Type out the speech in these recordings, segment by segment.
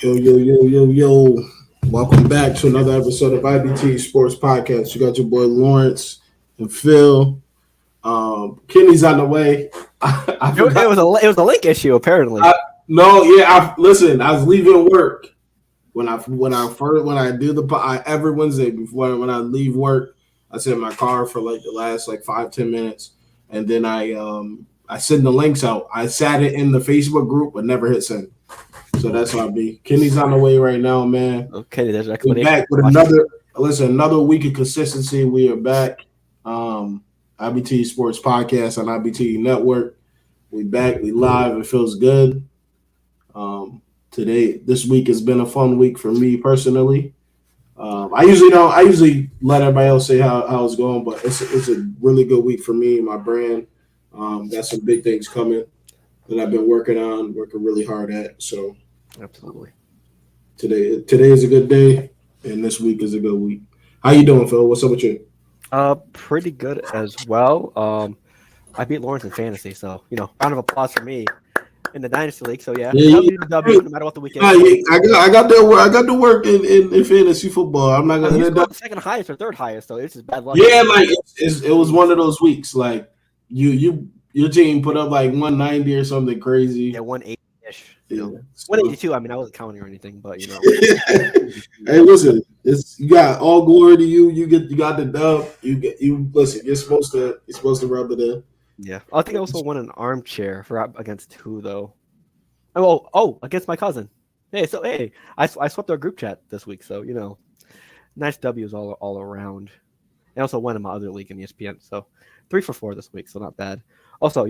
Yo, yo, yo, yo, yo. Welcome back to another episode of IBTE Sports Podcast. You got your boy Lawrence and Phil. Kenny's on the way. I It was a link issue apparently. Listen. I was leaving work when I do every Wednesday before when I leave work. I sit in my car for like the last 5-10 minutes, and then I send the links out. I sat it in the Facebook group, but never hit send. So that's how I be. Kenny's on the way right now, man. Okay, there's an We're back with another week of consistency. We are back. IBTE Sports Podcast on IBTE Network. We back. We live. It feels good. This week has been a fun week for me personally. I usually let everybody else say how it's going, but it's a really good week for me and my brand. Got some big things coming that I've been working really hard at. So absolutely. Today is a good day, and this week is a good week. How you doing, Phil? What's up with you? Pretty good as well. I beat Lawrence in fantasy, so round of applause for me in the Dynasty League. So yeah. W, no matter what the weekend. I got to work in fantasy football. I'm not gonna end up second highest or third highest, so it's just bad luck. Yeah, it was one of those weeks. Like your team put up like 190 or something crazy. Yeah, 180-ish. 182. I mean, I wasn't counting or anything, but Hey, listen, you got all glory to you. You got the dub. Listen. You're supposed to rub it in. Yeah, I think I also won an armchair against who though? Oh, against my cousin. Hey, I swept our group chat this week, so nice W's all around. I also won in my other league in ESPN, so 3 for 4 this week, so not bad. Also,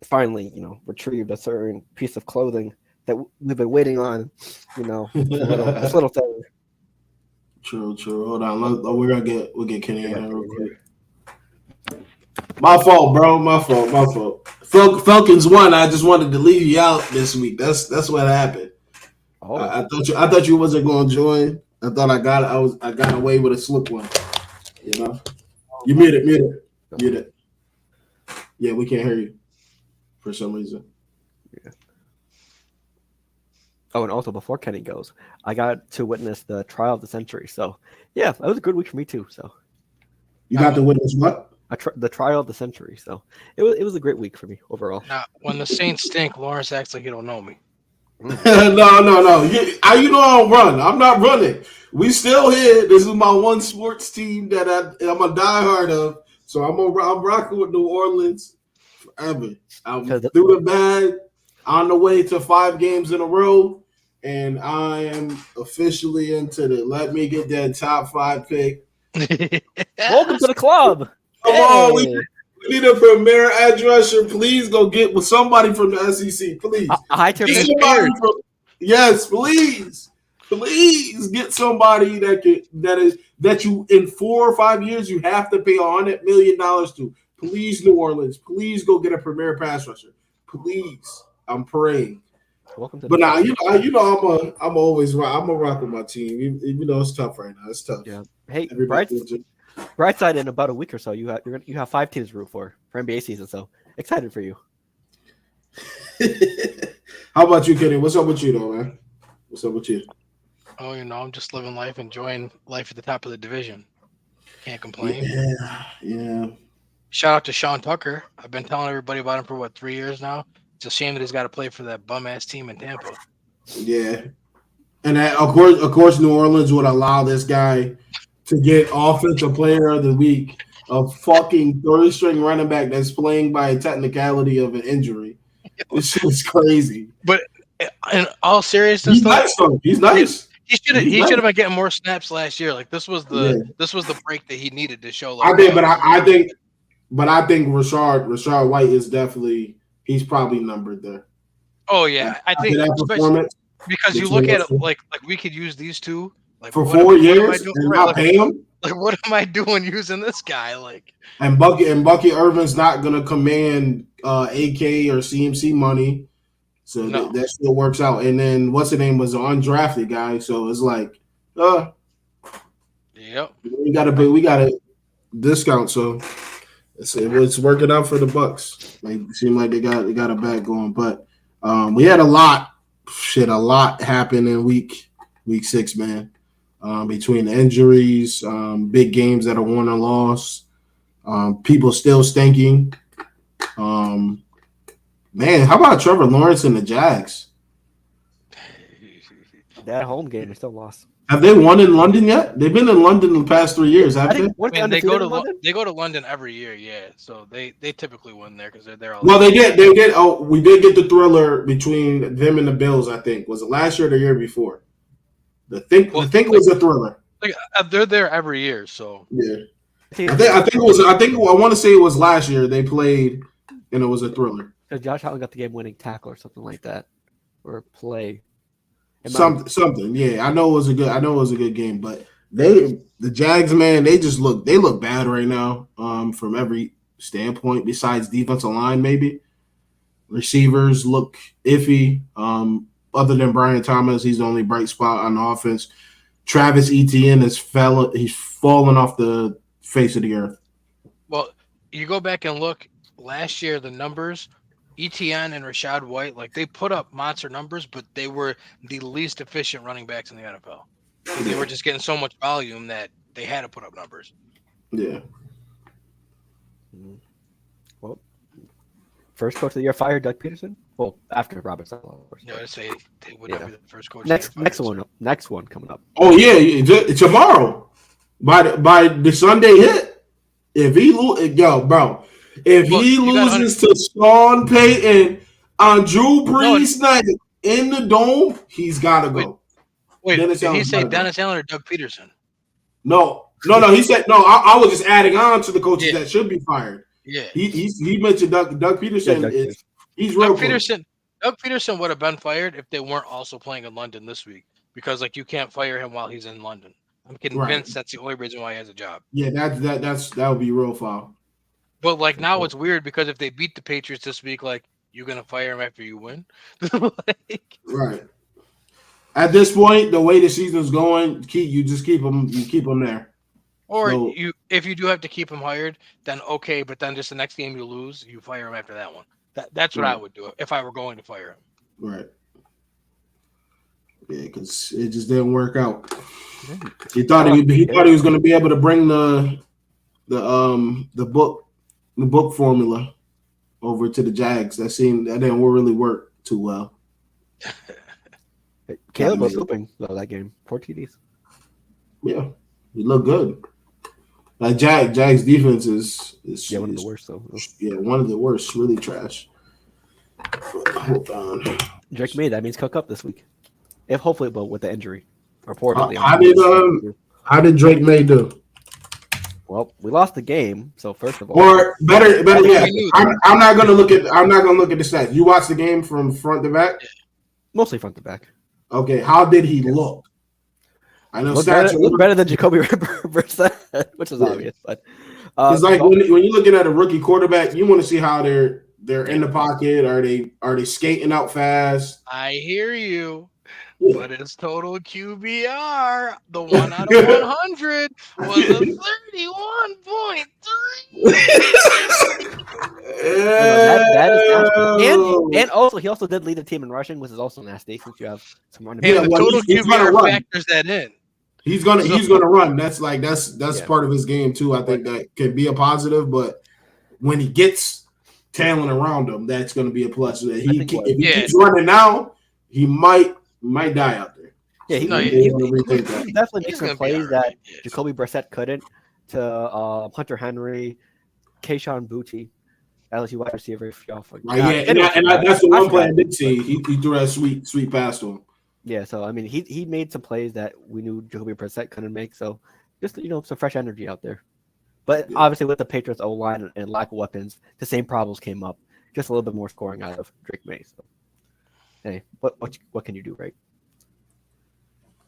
finally, retrieved a certain piece of clothing that we've been waiting on, this little thing. True. Hold on, we'll get Kenny in here real quick. My fault, bro. My fault. Falcons won. I just wanted to leave you out this week. That's what happened. Oh. I thought you wasn't going to join. I thought I got away with a slip one. You mute it. Yeah, we can't hear you for some reason. Yeah. Oh, and also before Kenny goes, I got to witness the trial of the century. So yeah, that was a good week for me too. So you got to witness what? The trial of the century. So it was a great week for me overall. Now, when the Saints stink, Lawrence acts like he don't know me. No. You know I don't run. I'm not running. We still here. This is my one sports team that I'm a diehard of. So I'm rocking with New Orleans forever. I'm through the bag, on the way to 5 games in a row, and I am officially into the let me get that top 5 pick. Welcome to the club. Come on, we need a premier edge rusher. Please go get with somebody from the SEC, please. Yes, please. Please get somebody that you in 4 or 5 years you have to pay $100 million to. Please, New Orleans. Please go get a premier pass rusher. Please, I'm praying. But now I'm always right. I'm a rock with my team, even though it's tough right now. It's tough. Yeah. Hey, bright side, in about a week or so, you have 5 teams to root for NBA season. So excited for you. How about you, Kenny? What's up with you, though, man? What's up with you? Oh, I'm just living life, enjoying life at the top of the division. Can't complain. Yeah. Shout out to Sean Tucker. I've been telling everybody about him for 3 years now. It's a shame that he's got to play for that bum ass team in Tampa. Yeah, and of course, New Orleans would allow this guy to get offensive player of the week, a fucking 3rd-string running back that's playing by a technicality of an injury. This shit is crazy. But in all seriousness, he's nice. He should have been getting more snaps last year. Like this was the break that he needed to show. I think Rashard White is definitely he's probably numbered there. Oh yeah, I think that performance because you look at it like we could use these two for 4 years and not pay him. Like what am I doing using this guy? And Bucky Irvin's not gonna command AK or CMC money. So that still works out. And then what's the name was an undrafted guy. So it's like, yep. We got a discount. So it's working out for the Bucks. Like it seemed like they got a bag going. But we had a lot shit, a lot happened in week 6, man. Between the injuries, big games that are won or lost, people still stinking. Man, how about Trevor Lawrence and the Jags? That home game is still lost. Have they won in London yet? They've been in London the past 3 years, haven't they? I mean, they go to London every year, yeah. So they typically win there because they're there all. Well, they did. Oh, we did get the thriller between them and the Bills. I think was it last year or the year before? I think it was a thriller. Like, they're there every year, so yeah. I think it was. I want to say it was last year they played, and it was a thriller. So Josh Allen got the game-winning tackle or something like that, or a play. Something. Yeah, I know it was a good game, but the Jags, man, they look bad right now. From every standpoint, besides defensive line, maybe receivers look iffy. Other than Brian Thomas, he's the only bright spot on the offense. Travis Etienne he's fallen off the face of the earth. Well, you go back and look last year, the numbers. Etienne and Rashad White, like they put up monster numbers, but they were the least efficient running backs in the NFL. They were just getting so much volume that they had to put up numbers. Yeah. Well, first coach of the year fired Doug Peterson. Well, after Robert Saleh, of course. No, I'd say they would not be the first coach. Next one coming up. Oh yeah, tomorrow by the Sunday hit. If he loses to Sean Payton on Drew Brees night in the Dome, he's got to go. Wait, did he say Dennis Allen or Doug Peterson? No. He said no. I was just adding on to the coaches that should be fired. Yeah, he mentioned Doug Peterson. He's real. Doug Peterson would have been fired if they weren't also playing in London this week because you can't fire him while he's in London. I'm convinced that's the only reason why he has a job. Yeah, that would be real foul. But now it's weird because if they beat the Patriots this week, you're gonna fire him after you win. Right. At this point, the way the season's going, you keep them there. Or if you do have to keep him hired, then okay. But then just the next game you lose, you fire him after that one. That's what I would do if I were going to fire him. Right. Yeah, because it just didn't work out. He thought he was going to be able to bring the book formula over to the Jags. That didn't really work too well. Caleb was hooping that game. 4 TDs. Yeah, he looked good. Like Jags defense is one of the worst though. Yeah, one of the worst. Really trash. Hold on. Drake May, that means Cook up this week. If hopefully, but with the injury. Reportedly. How did Drake May do? Well, we lost the game, so first of all, or better yet, I'm not gonna look at the stats. You watched the game from front to back? Mostly front to back. Okay, how did he look? I know stats look better than Jacoby Brissett, which is obvious. But it's like when you're looking at a rookie quarterback, you want to see how they're in the pocket. Are they skating out fast? I hear you, but his total QBR, the 1 out of 100, was a 31.3. That is, and also he also did lead the team in rushing, which is also nasty since you have some running. Yeah, the total QBR factors that in. He's gonna run. That's part of his game too. I think that can be a positive, but when he gets talent around him, that's gonna be a plus. If he keeps running now, he might die out there. Yeah, he definitely makes some plays that Jacoby Brissett couldn't. To Hunter Henry, Kayshon Boutte, LSU wide receiver. And that's the one play I did see. He threw that sweet pass to him. Yeah, so I mean, he made some plays that we knew Jacoby Brissett couldn't make. So just some fresh energy out there. But obviously, with the Patriots O line and lack of weapons, the same problems came up. Just a little bit more scoring out of Drake May. So, hey, what can you do, right?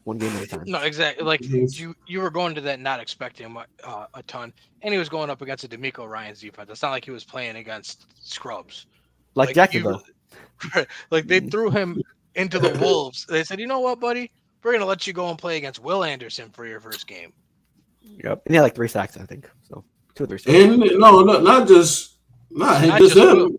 One game at a time. No, exactly. Like you were going to that not expecting a ton, and he was going up against a D'Amico Ryans defense. It's not like he was playing against scrubs. Like Jacksonville. Like they threw him into the wolves. They said, "You know what, buddy? We're gonna let you go and play against Will Anderson for your first game." Yep, and he had like 3 sacks, I think. So 2 or 3 sacks. And not just him.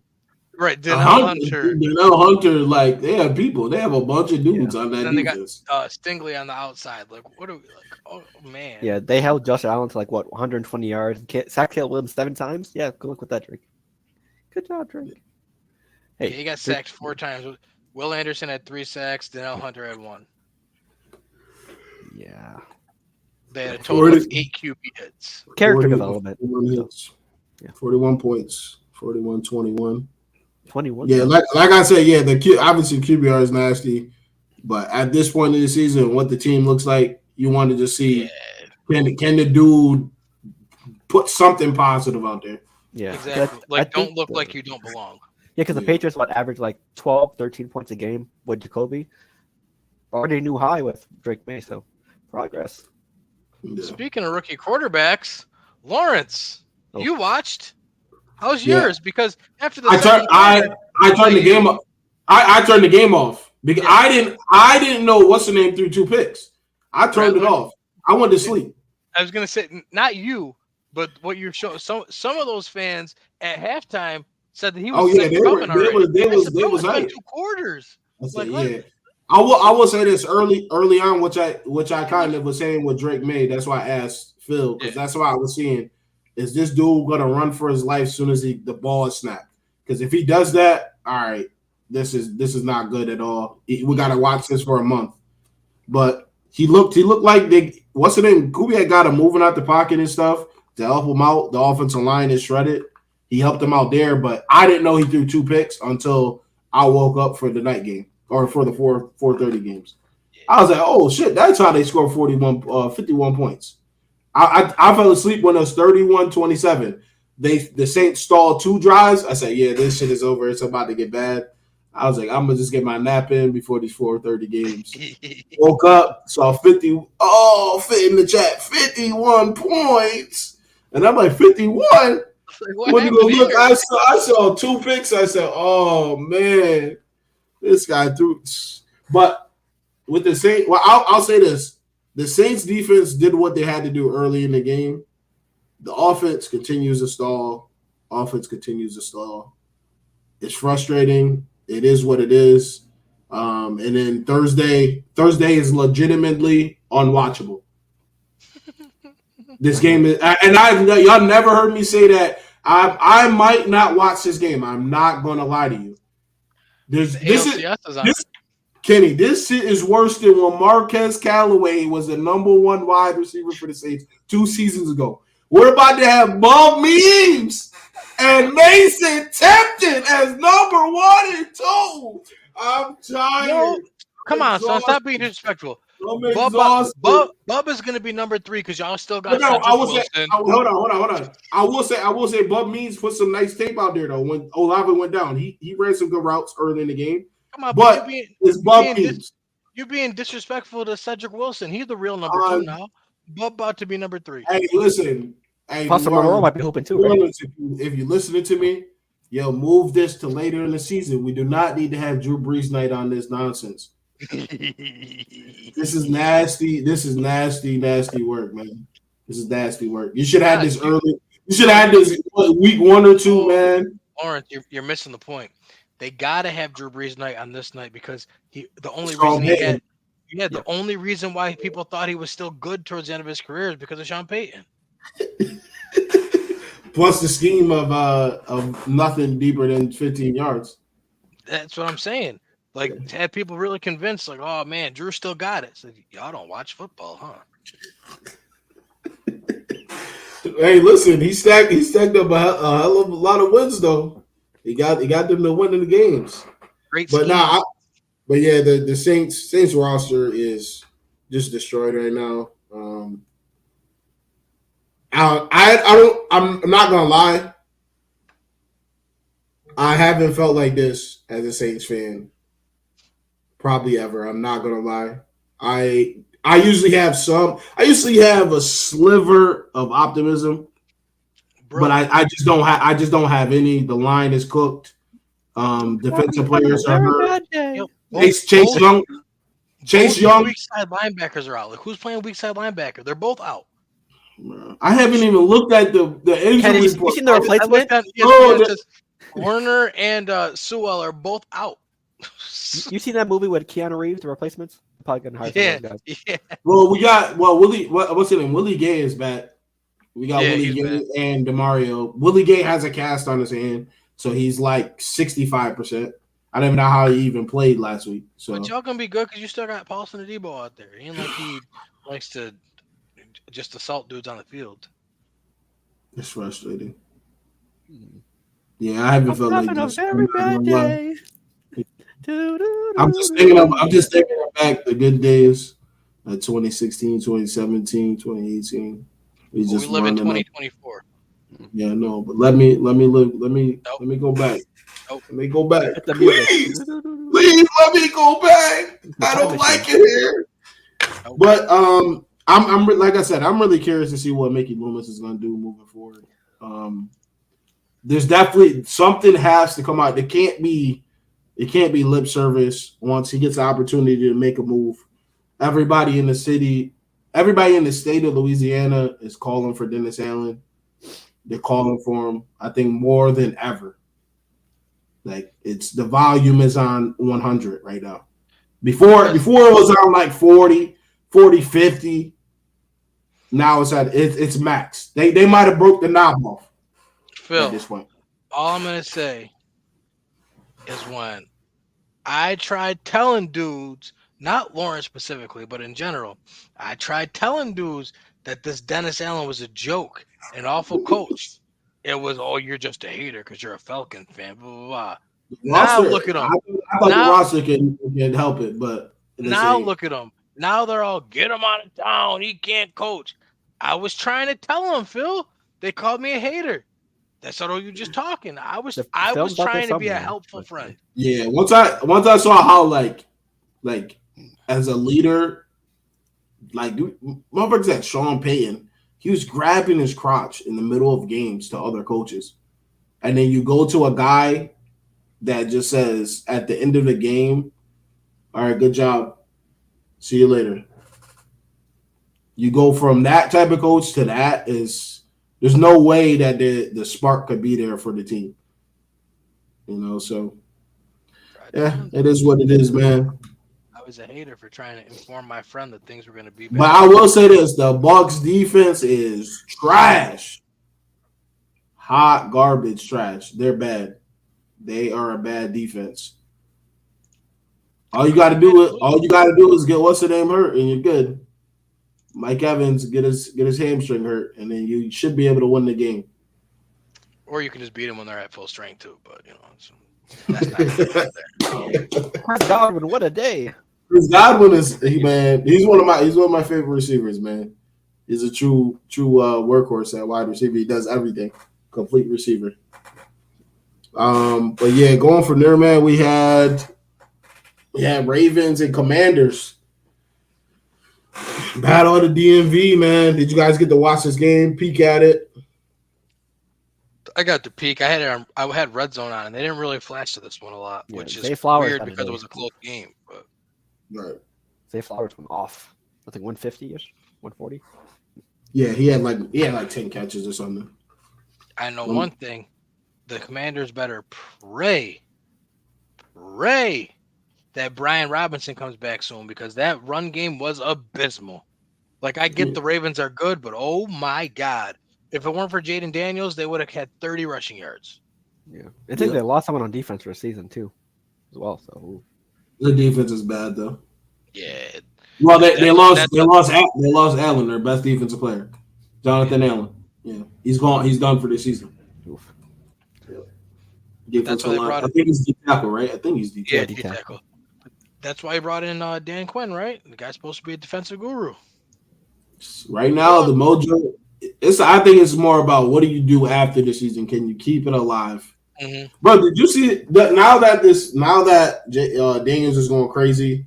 Right, Hunter. Danielle Hunter, like they have people. They have a bunch of dudes on that Then defense. they got Stingley on the outside. Like, what are we like? Oh man. Yeah, they held Josh Allen to 120 yards. Sacked Caleb Williams 7 times. Yeah, good luck with that, Drake. Good job, Drake. Hey, he got sacked 4 times. Will Anderson had 3 sacks. Danielle Hunter had 1. Yeah. They had a total of 8 QB hits. Character development. 41 points. 41-21. 21. Yeah, like I said, obviously QBR is nasty, but at this point in the season, what the team looks like, you want to just see can the dude put something positive out there? Yeah, exactly. Don't look like you don't belong. Yeah, because the Patriots average 12, 13 points a game with Jacoby. Already new high with Drake May, so progress. Yeah. Speaking of rookie quarterbacks, Lawrence, you watched. How's yours? Because after the I turned the game off. I turned the game off because I didn't know what's the name threw 2 picks. I turned it off. I went to sleep. I was gonna say not you, but what you're showing. Some of those fans at halftime said that he was. They was 2 quarters. I will say this early on, which I kind of was saying what Drake made. That's why I asked Phil because that's why I was seeing. Is this dude gonna run for his life as soon as the ball is snapped? Because if he does that, all right, this is not good at all. We gotta watch this for a month. But he looked like what's the name? Kubiak got him moving out the pocket and stuff to help him out. The offensive line is shredded. He helped him out there, but I didn't know he threw 2 picks until I woke up for the night game or for the 4:30 games. I was like, oh shit, that's how they scored 51 points. I fell asleep when it was 31-27. The Saints stalled 2 drives. I said, yeah, this shit is over. It's about to get bad. I was like, I'm going to just get my nap in before these 4:30 games. Woke up, saw 50. Oh, fit in the chat. 51 points. And I'm like, 51? When you go look, I saw 2 picks. I said, oh, man. This guy threw. But with the Saints, I'll say this. The Saints defense did what they had to do early in the game. The offense continues to stall. It's frustrating. It is what it is. And then Thursday is legitimately unwatchable. This game is, and y'all never heard me say that. I might not watch this game. I'm not going to lie to you. Kenny, this shit is worse than when Marquez Callaway was the number 1 wide receiver for the Saints 2 seasons ago. We're about to have Bob Memes and Mason Tempton as number 1 and 2. I'm tired. No, come on, son. Stop being disrespectful. Bub is going to be number 3 because y'all still got. Hold on. I will say Bub Memes put some nice tape out there though. When Olave went down, he ran some good routes early in the game. Come on, but it's Bub Memes. You're being disrespectful to Cedric Wilson. He's the real number 2 now. Bub about to be number 3. Hey, listen. Hey, Monroe might be hoping too. Right? If you're listening to me, move this to later in the season. We do not need to have Drew Brees night on this nonsense. This is nasty. This is nasty work, man. This is nasty work. You should have this early. You should have this week 1 or 2, man. Lawrence, you're missing the point. They gotta have Drew Brees night on this night because the only reason why people thought he was still good towards the end of his career is because of Sean Payton. Plus the scheme of nothing deeper than 15 yards. That's what I'm saying. Like to have people really convinced, like, oh man, Drew still got it. So y'all don't watch football, huh? Hey, listen, he stacked up a hell of a lot of wins though. He got them to win in the games. Great, but the Saints roster is just destroyed right now. I'm not gonna lie. I haven't felt like this as a Saints fan probably ever. I'm not gonna lie. I usually have a sliver of optimism. Bro, but I just don't have any. The line is cooked. Defensive players are hurt. Chase Young. Weak side linebackers are out. Like who's playing weak side linebacker? They're both out. I haven't even looked at the injury report. You seen the replacement? Werner and Sewell are both out. You seen that movie with Keanu Reeves, The Replacements? Probably gonna hire some of those guys. Yeah. Well, we got Willie. What's his name? Willie Gay is back. We got Yeah, Willie he's Gay back. and DeMario. Willie Gay has a cast on his hand, so he's like 65%. I don't even know how he even played last week. So But y'all gonna be good because you still got Paulson Adebo out there. He ain't like he likes to just assault dudes on the field. it's frustrating. Yeah, I haven't felt like having a this. very bad day. I'm just thinking back the good days, 2016, 2017, 2018. We Well, just we live in running up. 2024. Yeah, no, but let me live. Let me go back. Nope. Let me go back. Hit the music. Please let me go back. I don't like it here. But I'm like I said, I'm really curious to see what Mickey Loomis is going to do moving forward. There's definitely something has to come out. It can't be lip service once he gets the opportunity to make a move. Everybody in the state of Louisiana is calling for Dennis Allen. They're calling for him, I think, more than ever. Like it's the volume is on 100 right now. Before it was on like 40, 50. Now it's max. They might have broke the knob off Phil, at this point. all I'm gonna say is when I tried telling dudes, not Lawrence specifically, but in general, I tried telling dudes that this Dennis Allen was a joke, an awful coach. It was, oh, you're just a hater because you're a Falcon fan, blah, blah, blah. Now look at them. I thought the roster can help it, but now look at them. Now they're all, get him out of town. He can't coach. I was trying to tell them, Phil. They called me a hater. That's all you just talking. I was trying to be a helpful friend. Yeah, once I saw how like as a leader, like motherfuckers at Sean Payton, he was grabbing his crotch in the middle of games to other coaches. And then you go to a guy that just says at the end of the game, all right, good job. See you later. You go from that type of coach to that there's no way that the spark could be there for the team. So yeah, it is what it is, man. I was a hater for trying to inform my friend that things were going to be bad. But I will say this, the Bucs defense is trash. Hot garbage trash. They're bad. They are a bad defense. All you got to do is get what's the name hurt and you're good. Mike Evans get his hamstring hurt and then you should be able to win the game. Or you can just beat them when they're at full strength too, but that's not Chris Godwin, what a day. Chris Godwin he's one of my favorite receivers, man. He's a true workhorse at wide receiver. He does everything. Complete receiver. But yeah, going from there, man, we had Ravens and Commanders. Battle of the DMV, man. Did you guys get to watch this game? Peek at it? I got to peek. I had Red Zone on, and they didn't really flash to this one a lot, which is weird because it was a close game. But right, Zay Flowers went off. I think 150-ish, 140. Yeah, he had like 10 catches or something. I know one thing: the Commanders better pray that Brian Robinson comes back soon because that run game was abysmal. Like I get the Ravens are good, but oh my God. If it weren't for Jaden Daniels, they would have had 30 rushing yards. Yeah. I think they lost someone on defense for a season too as well. So the defense is bad though. Yeah. Well, they lost Allen, their best defensive player. Jonathan Allen. Yeah. He's gone. He's done for this season. Oof. That's why they brought I think he's D tackle, right? I think he's D tackle. Yeah, D tackle. That's why he brought in Dan Quinn, right? The guy's supposed to be a defensive guru. Right now, the mojo. I think it's more about what do you do after the season? Can you keep it alive? Mm-hmm. Bro, did you see that now that Daniels is going crazy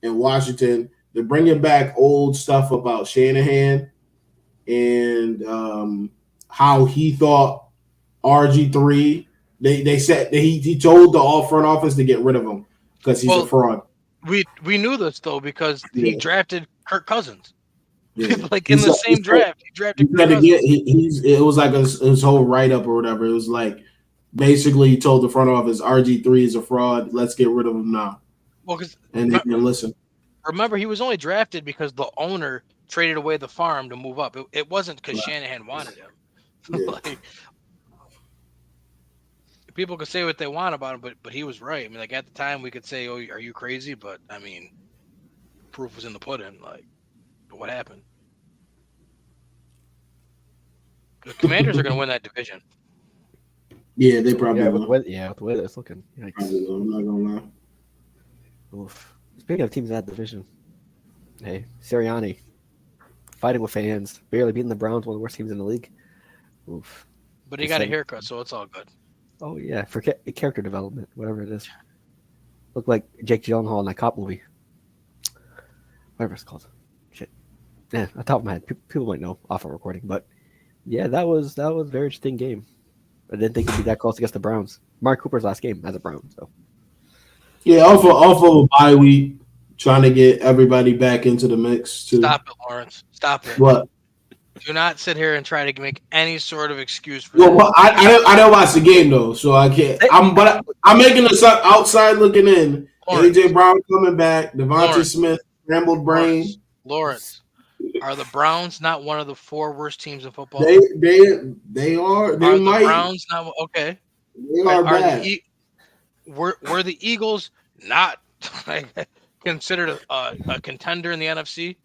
in Washington, they're bringing back old stuff about Shanahan and how he thought RG3. They said that he told the front office to get rid of him because he's a fraud. We knew this though because he drafted Kirk Cousins. Yeah. Like in the same draft, he drafted Kirk Cousins. It was like his whole write up or whatever. It was like basically told the front office RG3 is a fraud. Let's get rid of him now. Well, because And they didn't listen. Remember, he was only drafted because the owner traded away the farm to move up. It wasn't because Shanahan wanted him. Yeah. Like, people could say what they want about him, but he was right. I mean, like at the time, we could say, "Oh, are you crazy?" But I mean, proof was in the pudding. Like, what happened? The Commanders are going to win that division. Yeah, they probably with will. the way it's looking. Yikes. Probably will. I'm not gonna lie. Oof. Speaking of teams in that division, hey, Sirianni fighting with fans, barely beating the Browns, one of the worst teams in the league. Oof. But he got a haircut, so it's all good. Oh yeah, for character development, whatever it is. Looked like Jake Gyllenhaal in that cop movie. Whatever it's called. Shit. Yeah, on top of my head, people might know off of recording, but yeah, that was a very interesting game. I didn't think it'd be that close against the Browns. Mark Cooper's last game as a Brown, so. Yeah, off of a bye week, trying to get everybody back into the mix too. Stop it, Lawrence. Stop it. What? Do not sit here and try to make any sort of excuse for Well, that. I don't watch the game though, so I can't. I'm making this outside looking in. Lawrence. AJ Brown coming back. Devontae Lawrence. Smith, scrambled brain. Lawrence, are the Browns not one of the 4 worst teams in football? They are. They Are might. the Browns not okay? They are bad. Were the Eagles not considered a contender in the NFC?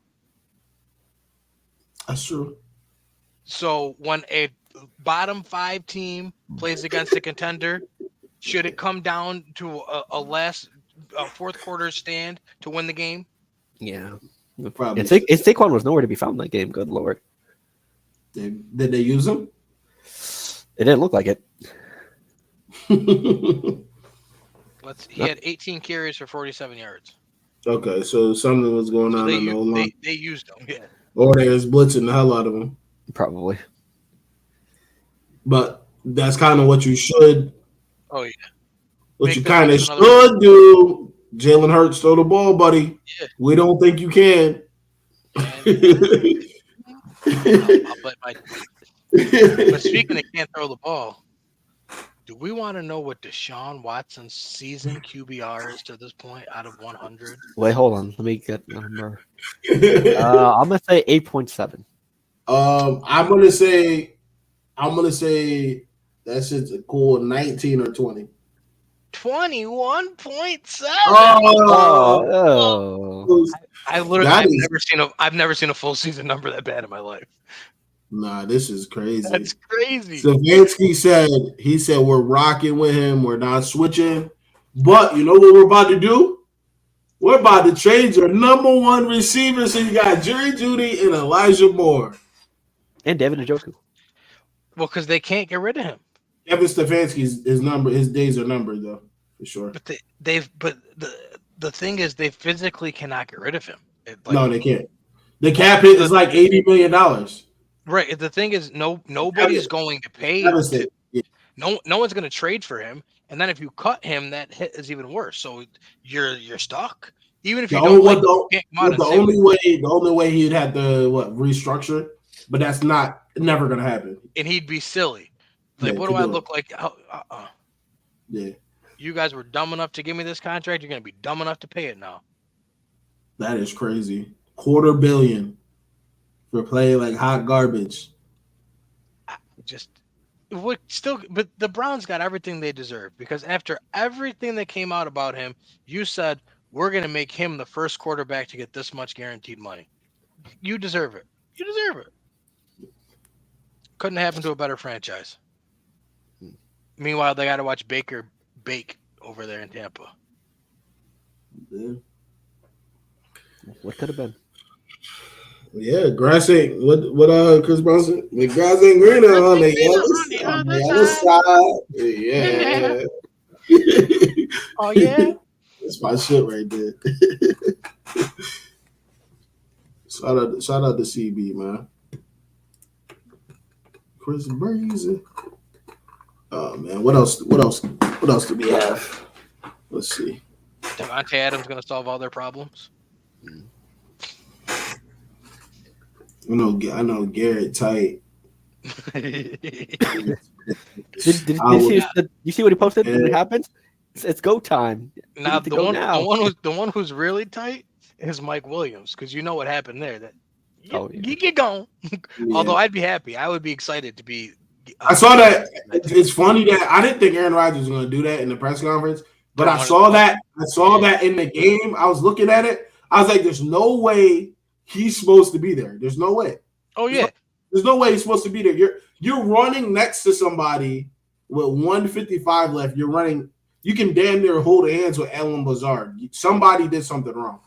That's true. So when a bottom 5 team plays against a contender, should it come down to a fourth quarter stand to win the game? Yeah. Probably. And Saquon was nowhere to be found in that game. Good Lord. Did they use him? It didn't look like it. He had 18 carries for 47 yards. Okay, so something was going on in the O-line. They used him, yeah. Or they was blitzing the hell out of him. Probably. But that's kind of what you should. Oh yeah. What Make you them kind of use should another- do. Jalen Hurts, throw the ball, buddy. Yeah. We don't think you can. I'll bet but speaking of can't throw the ball, do we want to know what Deshaun Watson's season QBR is to this point out of 100? Wait, hold on. Let me get the number. I'm gonna say 8.7. I'm gonna say that shit's a cool 19 or 20. 21.7. Oh. I've never seen a full season number that bad in my life. Nah, this is crazy. That's crazy. Stefanski said we're rocking with him, we're not switching. But you know what we're about to do? We're about to trade your number 1 receiver. So you got Jerry Jeudy and Elijah Moore. And David Njoku. Well, because they can't get rid of him. Kevin Stefanski's his days are numbered though, for sure. But the thing is, they physically cannot get rid of him. No, they can't. The cap hit is like $80 million. Right. The thing is, nobody's going to pay. No one's going to trade for him. And then if you cut him, that hit is even worse. So you're stuck. Even if you the only way he'd have to restructure, but that's never going to happen. And he'd be silly. Like, what do I look like? Yeah. You guys were dumb enough to give me this contract. You're going to be dumb enough to pay it now. That is crazy. $250 million for playing like hot garbage. But the Browns got everything they deserve, because after everything that came out about him, you said, we're going to make him the first quarterback to get this much guaranteed money. You deserve it. You deserve it. Couldn't happen to a better franchise. Meanwhile, they got to watch Baker bake over there in Tampa. Yeah. What could have been? Yeah, grass ain't what Chris Brown said. The grass ain't greener on the other side. Yeah. Oh yeah. That's my shit right there. Shout out to CB, man. Chris Breezy. Oh man, what else do we have? Let's see. Devontae Adams gonna solve all their problems. I know Garrett tight. Did you see what he posted when it happened? It's go time. Now the one who's really tight is Mike Williams, because you know what happened there. That you get going. Yeah. Although I'd be happy, I would be excited to be. I saw that. It's funny that I didn't think Aaron Rodgers was going to do that in the press conference, but I saw that. I saw that in the game. I was looking at it. I was like, "There's no way he's supposed to be there. There's no way." Oh yeah. There's no way he's supposed to be there. You're running next to somebody with 155 left. You're running. You can damn near hold hands with Alan Lazard. Somebody did something wrong.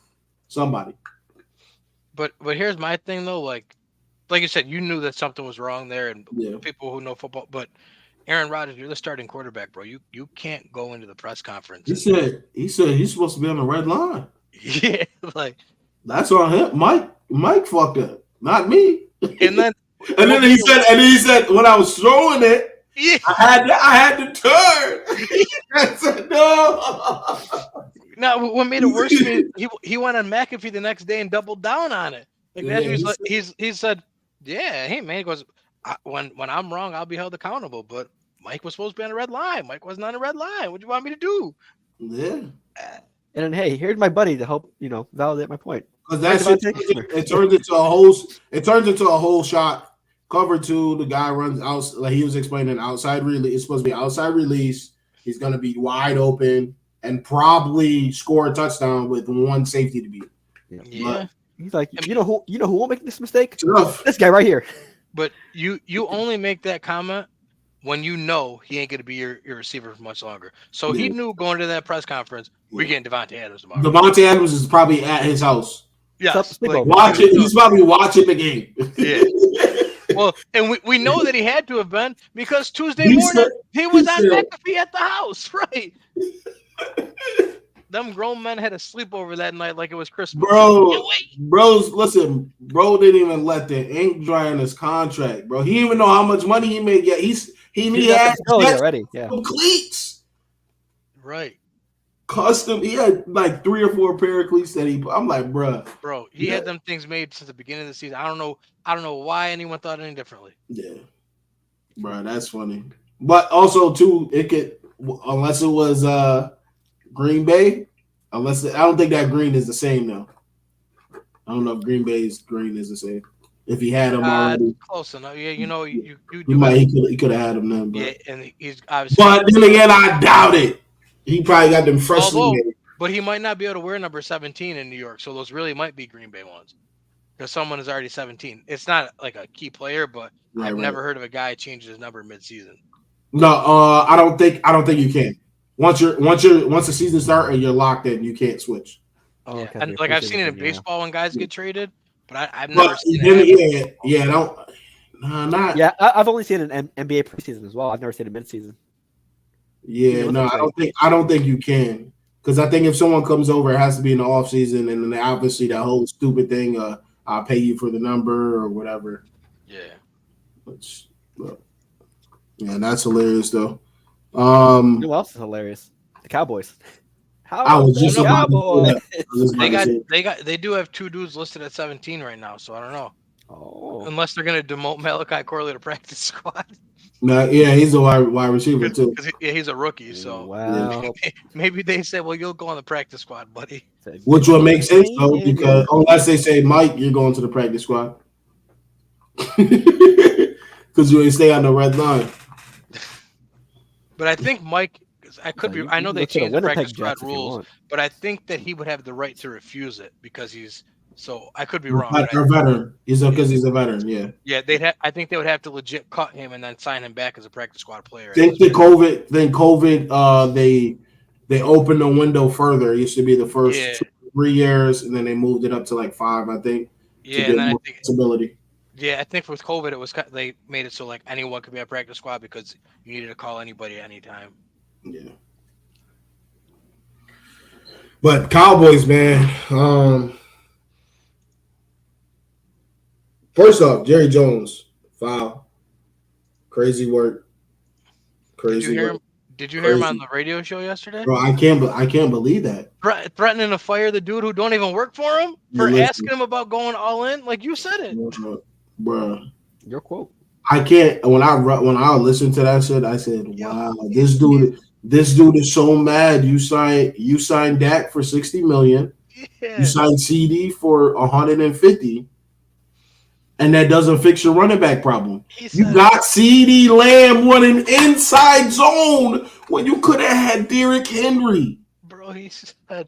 Somebody. But here's my thing though. Like you said, you knew that something was wrong there, and people who know football. But Aaron Rodgers, you're the starting quarterback, bro. You can't go into the press conference. He said he's supposed to be on the red line. Yeah, like that's on him. Mike fucked up, not me. And then he said when I was throwing it. Yeah. I had to turn. I said, no. Now, what made it worse for me, he went on McAfee the next day and doubled down on it. He said, yeah, hey man, he goes, when I'm wrong, I'll be held accountable. But Mike was supposed to be on the red line. Mike wasn't on the red line. What do you want me to do? Yeah. And then hey, here's my buddy to help validate my point. Because it turns into a whole shot. Cover 2, the guy runs out like he was explaining outside release. It's supposed to be outside release. He's gonna be wide open and probably score a touchdown with one safety to beat. Yeah. But, he's like, you know who won't make this mistake? Tough. This guy right here. But you only make that comment when you know he ain't gonna be your receiver for much longer. So he knew going to that press conference, we're getting Devontae Adams tomorrow. Devontae Adams is probably at his house. Yeah. Watching. He's probably watching the game. Yeah. Well, and we know that he had to have been because Tuesday morning he was on McAfee at the house, right? Them grown men had a sleepover that night like it was Christmas. Listen, bro didn't even let the ink dry on his contract, bro. He didn't even know how much money he may get. He had already, cleats. Right. Custom. He had like 3 or 4 pair of cleats that I'm like, bro, he had them things made since the beginning of the season. I don't know why anyone thought any differently. Yeah, bro, that's funny. But also too, it could unless it was Green Bay. I don't think that green is the same though. I don't know if Green Bay's green is the same. If he had him already, close enough. Yeah, you he could have had him then. But. Yeah, and he's obviously. But then again, I doubt it. He probably got them freshly made. But he might not be able to wear number 17 in New York, so those really might be Green Bay ones. Because someone is already 17. It's not like a key player, but I've never heard of a guy change his number mid-season. No, I don't think you can. Once the season starts and you're locked in, you can't switch. Oh, okay. And like I've seen it in baseball when guys get traded, but I've never seen it. I've only seen it in NBA preseason as well. I've never seen it mid-season. Yeah, no, I don't think you can. Because I think if someone comes over, it has to be in the off season, and then obviously that whole stupid thing, I'll pay you for the number or whatever. Yeah. That's hilarious though. Who else is hilarious? The Cowboys. They do have 2 dudes listed at 17 right now, so I don't know. Oh. Unless they're gonna demote Malachi Corley to practice squad. No, yeah, he's a wide receiver too. He's a rookie, so wow. Maybe they say, "Well, you'll go on the practice squad, buddy." Which would make sense though, because unless they say, "Mike, you're going to the practice squad," because you ain't stay on the red line. But I think Mike, I know they changed the practice squad rules, but I think that he would have the right to refuse it because he's. So I could be wrong. A veteran. Because he's a veteran. Yeah. Yeah, I think they would have to legit cut him and then sign him back as a practice squad player. Then COVID. They opened the window further. It used to be the first 3 years, and then they moved it up to like 5, I think. Yeah, and then I think flexibility. Yeah, I think with COVID, it was they made it so like anyone could be a practice squad because you needed to call anybody at any time. Yeah. But Cowboys, man. First off, Jerry Jones, foul. Crazy work. Did you hear him on the radio show yesterday? Bro, I can't believe that. Threatening to fire the dude who don't even work for him for asking him about going all in. Like you said it. Bro. Your quote. I can't. When I listened to that shit, I said, "Wow, this dude is so mad." You signed Dak for $60 million. Yeah. You signed CD for 150, and that doesn't fix your running back problem. You got CD Lamb running inside zone when you could have had Derrick Henry. Bro, he said,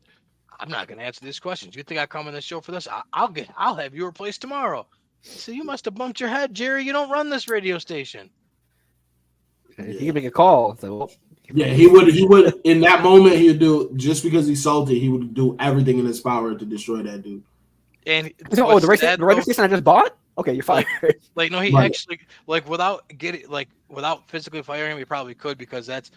"I'm not going to answer these questions. You think I come on the show for this? I'll have you replaced tomorrow." So you must have bumped your head, Jerry. You don't run this radio station. He can make a call. So, well, yeah, he would. In that moment, he would do, just because he's salty, he would do everything in his power to destroy that dude. And the radio station I just bought. Okay, you're fired. Like no, he actually without physically firing him, he probably could, because that's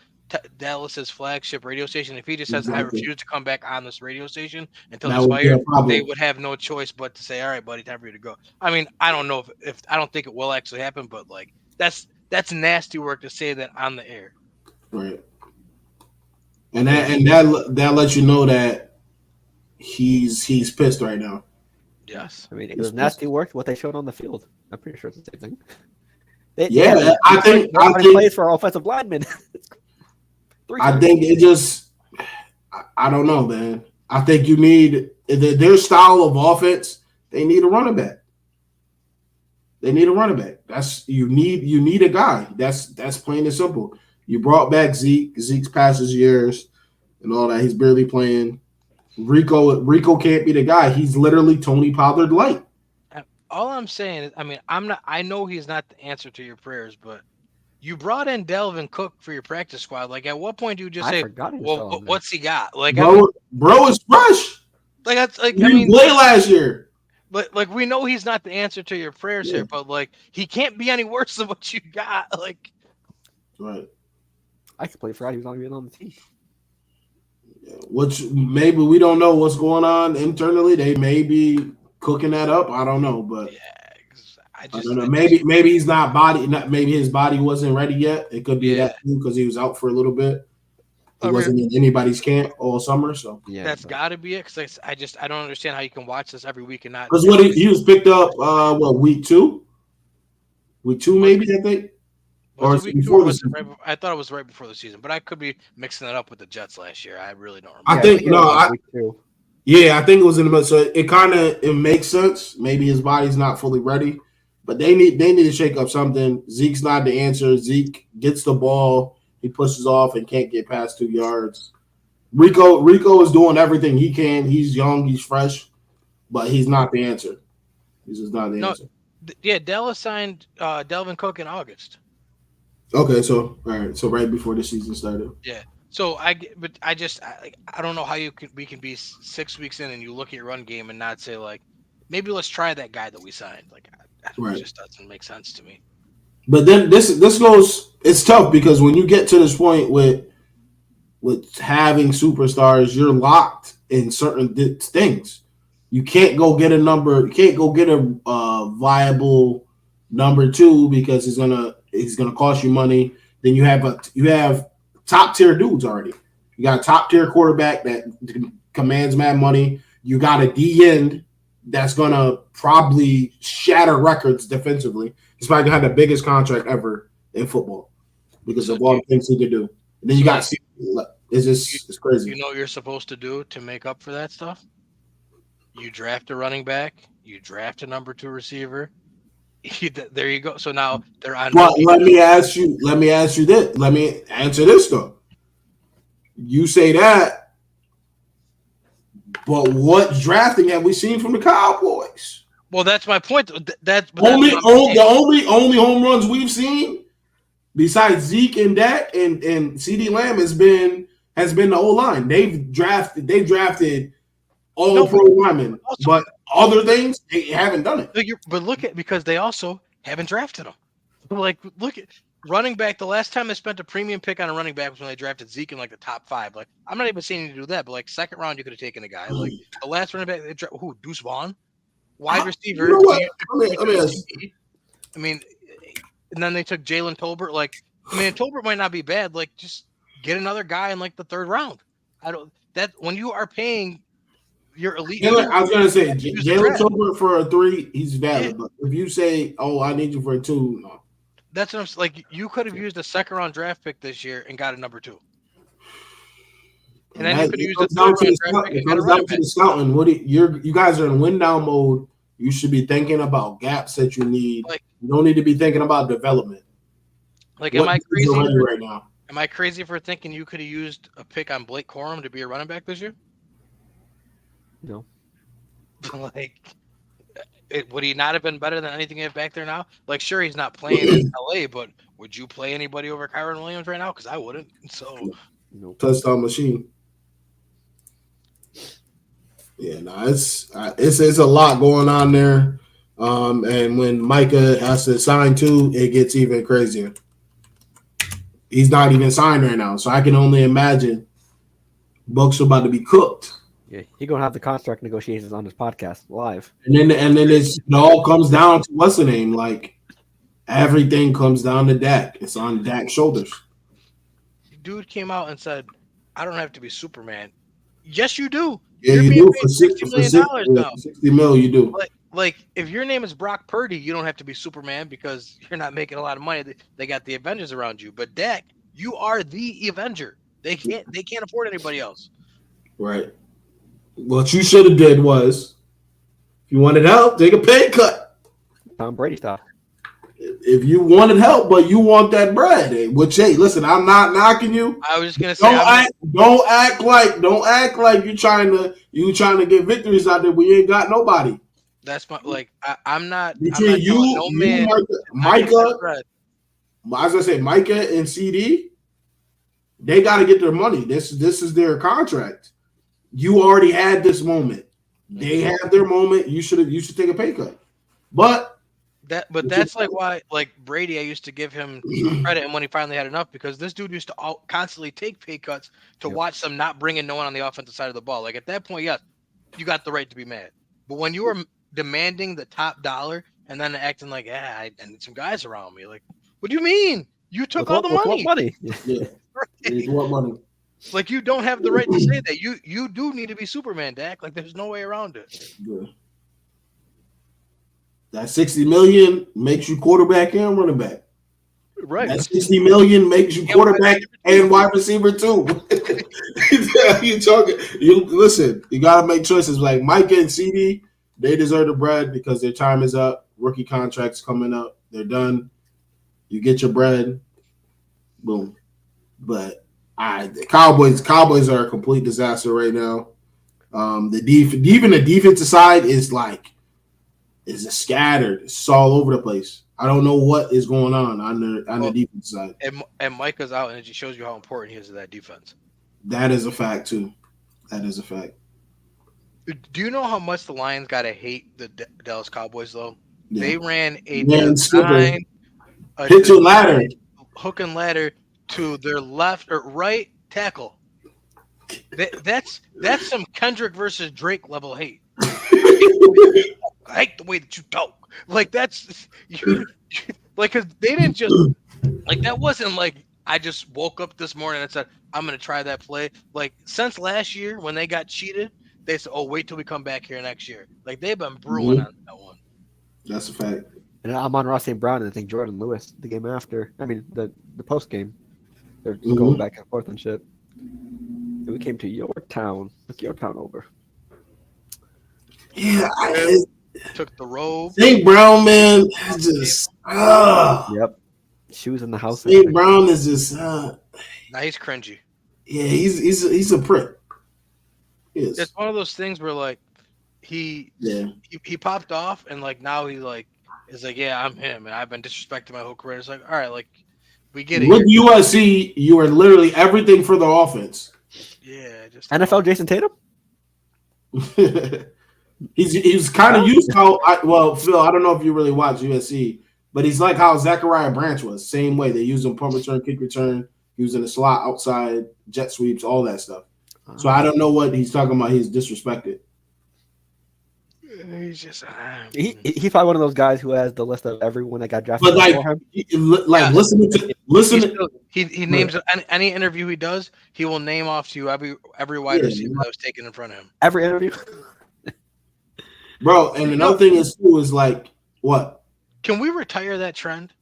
Dallas's flagship radio station. If he just says, "I refuse to come back on this radio station until he's fired," they would have no choice but to say, "All right, buddy, time for you to go." I mean, I don't know if I don't think it will actually happen, but like that's nasty work to say that on the air. Right. And that lets you know that he's pissed right now. Yes. I mean, it was nasty work what they showed on the field. I'm pretty sure it's the same thing. I think plays for our offensive linemen. I think it just, I don't know, man. I think you need their style of offense. They need a running back. That's you need a guy. That's plain and simple. You brought back Zeke. Zeke's past his years and all that. He's barely playing. Rico can't be the guy. He's literally Tony Pollard light. All I'm saying is, I mean, I know he's not the answer to your prayers, but you brought in Dalvin Cook for your practice squad. Like, at what point do you just say, "Well, what's he got?" Like, bro is fresh. Like that's like he played last year. But like, we know he's not the answer to your prayers here. But like, he can't be any worse than what you got. Like, right. I completely forgot he was on the team. Which maybe we don't know what's going on internally. They may be cooking that up. I don't know, but I don't know. Maybe he's maybe his body wasn't ready yet. It could be that too, because he was out for a little bit. He wasn't in anybody's camp all summer, so that's got to be it. Because I don't understand how you can watch this every week and not. Because he was picked up week 2, maybe, I think. Or before I thought it was right before the season, but I could be mixing it up with the Jets last year. I really don't remember. I think it was in the middle. So it makes sense. Maybe his body's not fully ready, but they need to shake up something. Zeke's not the answer. Zeke gets the ball, he pushes off and can't get past 2 yards. Rico is doing everything he can. He's young, he's fresh, but he's not the answer. He's just not the answer. Yeah, Dallas signed Dalvin Cook in August. Okay, so all right, so right before the season started. Yeah. So I don't know how we can be 6 weeks in and you look at your run game and not say, like, maybe let's try that guy that we signed. Like, it just doesn't make sense to me. But then this goes. It's tough because when you get to this point with having superstars, you're locked in certain things. You can't go get a number. You can't go get a viable number 2 because it's gonna cost you money. Then you have top tier dudes already. You got a top tier quarterback that commands mad money. You got a D end that's gonna probably shatter records defensively. He's probably gonna have the biggest contract ever in football because of all the things he could do. And then you got it's crazy. You know what you're supposed to do to make up for that stuff? You draft a running back. You draft a number 2 receiver. There you go. So now they're on. Well, let me ask you this. Let me answer this though. You say that, but what drafting have we seen from the Cowboys? Well, that's my point. The only home runs we've seen, besides Zeke and Dak and CD Lamb, has been the O-line. They've drafted all pro linemen, but other things they haven't done it. But look at, because they also haven't drafted them. Like, look at running back. The last time they spent a premium pick on a running back was when they drafted Zeke in like the top 5. Like, I'm not even saying you do that, but like second round you could have taken a guy. Like the last running back, they drafted Deuce Vaughn, wide receiver. You know what? Let me ask. I mean, and then they took Jalen Tolbert. Like, I mean, Tolbert might not be bad. Like, just get another guy in like the 3rd round. When you are paying your elite. I was gonna say Jalen Tolbert for a 3, he's valid. Yeah. But if you say, "Oh, I need you for a 2," no. That's what I'm like. You could have used a second round draft pick this year and got a number 2. And then you could use a third round draft pick and got a running back. The scouting. You guys are in win down mode. You should be thinking about gaps that you need. Like, you don't need to be thinking about development. Like, am I crazy right now? Am I crazy for thinking you could have used a pick on Blake Corum to be a running back this year? No. Like, would he not have been better than anything you have back there now? Like, sure, he's not playing in LA, but would you play anybody over Kyron Williams right now? Because I wouldn't. So, touchdown machine. Yeah, no, it's a lot going on there. And when Micah has to sign too, it gets even crazier. He's not even signed right now, so I can only imagine Bucks are about to be cooked. Yeah, he's gonna have the contract negotiations on his podcast live. And then it all comes down to what's the name? Like everything comes down to Dak. It's on Dak's shoulders. Dude came out and said, "I don't have to be Superman." Yes, you do. Yeah, you do for $60 million now. $60 million, you do. Like, if your name is Brock Purdy, you don't have to be Superman because you're not making a lot of money. They got the Avengers around you. But Dak, you are the Avenger. They can't afford anybody else. Right. What you should have did was, if you wanted help, take a pay cut. Tom Brady style. If you wanted help, but you want that bread, which hey, listen, I'm not knocking you. I was just gonna say, don't act like you trying to get victories out there when you ain't got nobody. That's my I'm not between you, Micah. As I say, Micah and CD, they got to get their money. This is their contract. You already had this moment. They have their moment. You should take a pay cut, but. That's like why, like Brady, I used to give him credit, and when he finally had enough, because this dude used to constantly take pay cuts to watch them not bringing no one on the offensive side of the ball. Like at that point, yes, you got the right to be mad. But when you were demanding the top dollar and then acting like, I need some guys around me, like, what do you mean? You took all the money. What money? Yeah. Right. What money? Like you don't have the right to say that. You do need to be Superman, Dak. Like there's no way around it. Yeah. That $60 million makes you quarterback and running back. Right. That $60 million makes you quarterback and wide receiver too. You talking? You listen. You gotta make choices. Like Micah and CD, they deserve the bread because their time is up. Rookie contracts coming up. They're done. You get your bread. Boom. But the Cowboys are a complete disaster right now. Even the defensive side is like. Is scattered. It's all over the place. I don't know what is going on the defense side. And Micah's out, and it just shows you how important he is to that defense. That is a fact, too. That is a fact. Do you know how much the Lions got to hate the Dallas Cowboys, though? Yeah. They ran a ladder. Hook and ladder to their left or right tackle. That's some Kendrick versus Drake level hate. I hate the way that you talk. Like that's you. Like, cause they didn't just like that wasn't like I just woke up this morning and said I'm gonna try that play. Like since last year when they got cheated, they said, "Oh, wait till we come back here next year." Like they've been brewing on that one. That's a fact. And I'm on Ross St. Brown and I think Jordan Lewis the game after. I mean the post game, they're going back and forth and shit. And we came to your town. Look your town over. Yeah, took the robe. St. Brown, man, just Yep. Shoes in the house. St. Brown is just nice, cringy. Yeah, he's a prick. Yes. It's one of those things where like he popped off and like now he like is like, yeah, I'm him and I've been disrespecting my whole career. It's like, all right, like we get it. With USC, you are literally everything for the offense. Yeah, just NFL Jason Tatum. He's kind of used how Phil, I don't know if you really watch USC, but he's like how Zachariah Branch was. Same way. They use him punt return, kick return, using the slot outside, jet sweeps, all that stuff. So I don't know what he's talking about. He's disrespected. He's just he's probably one of those guys who has the list of everyone that got drafted. But listen. He names any interview he does. He will name off to you every wide receiver that was taken in front of him. Every interview. Bro, and another thing is like what? Can we retire that trend?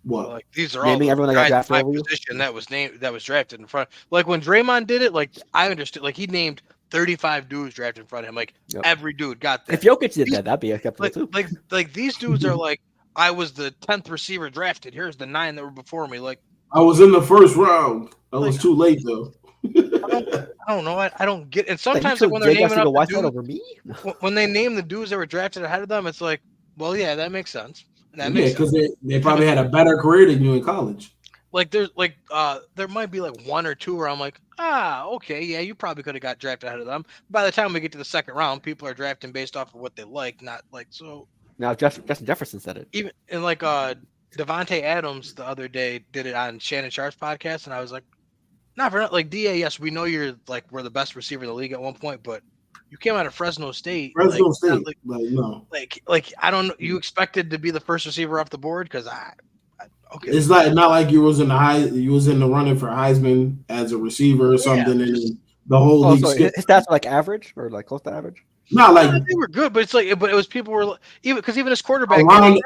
What? Like these are Naming all everyone that got guys drafted in my over you? position that was drafted in front. Like when Draymond did it, like I understood. Like he named 35 dudes drafted in front of him. Like every dude got that. If Jokic did that, that'd be acceptable too. Like these dudes are like, I was the 10th receiver drafted. Here's the 9 that were before me. Like I was in the first round. I was too late though. I don't know. I don't get. And sometimes like when they're naming up the dudes over me, when they name the dudes that were drafted ahead of them, it's like, well, yeah, that makes sense. Because they probably had a better career than you in college. Like there's like there might be like 1 or 2 where I'm like, okay, yeah, you probably could have got drafted ahead of them. By the time we get to the second round, people are drafting based off of what they like, not like so. Now Justin Jefferson said it. Even and like Devontae Adams the other day did it on Shannon Sharp's podcast, and I was like, not for like DA. Yes, we know you're like we're the best receiver in the league at one point, but you came out of Fresno State. Fresno State, no. Like I don't. You expected to be the first receiver off the board because okay. It's like not like you was in the running for Heisman as a receiver or something, and the whole league. So his stats are like average or like close to average. Not like they were good, but it's like, but it was people were even because even his quarterback around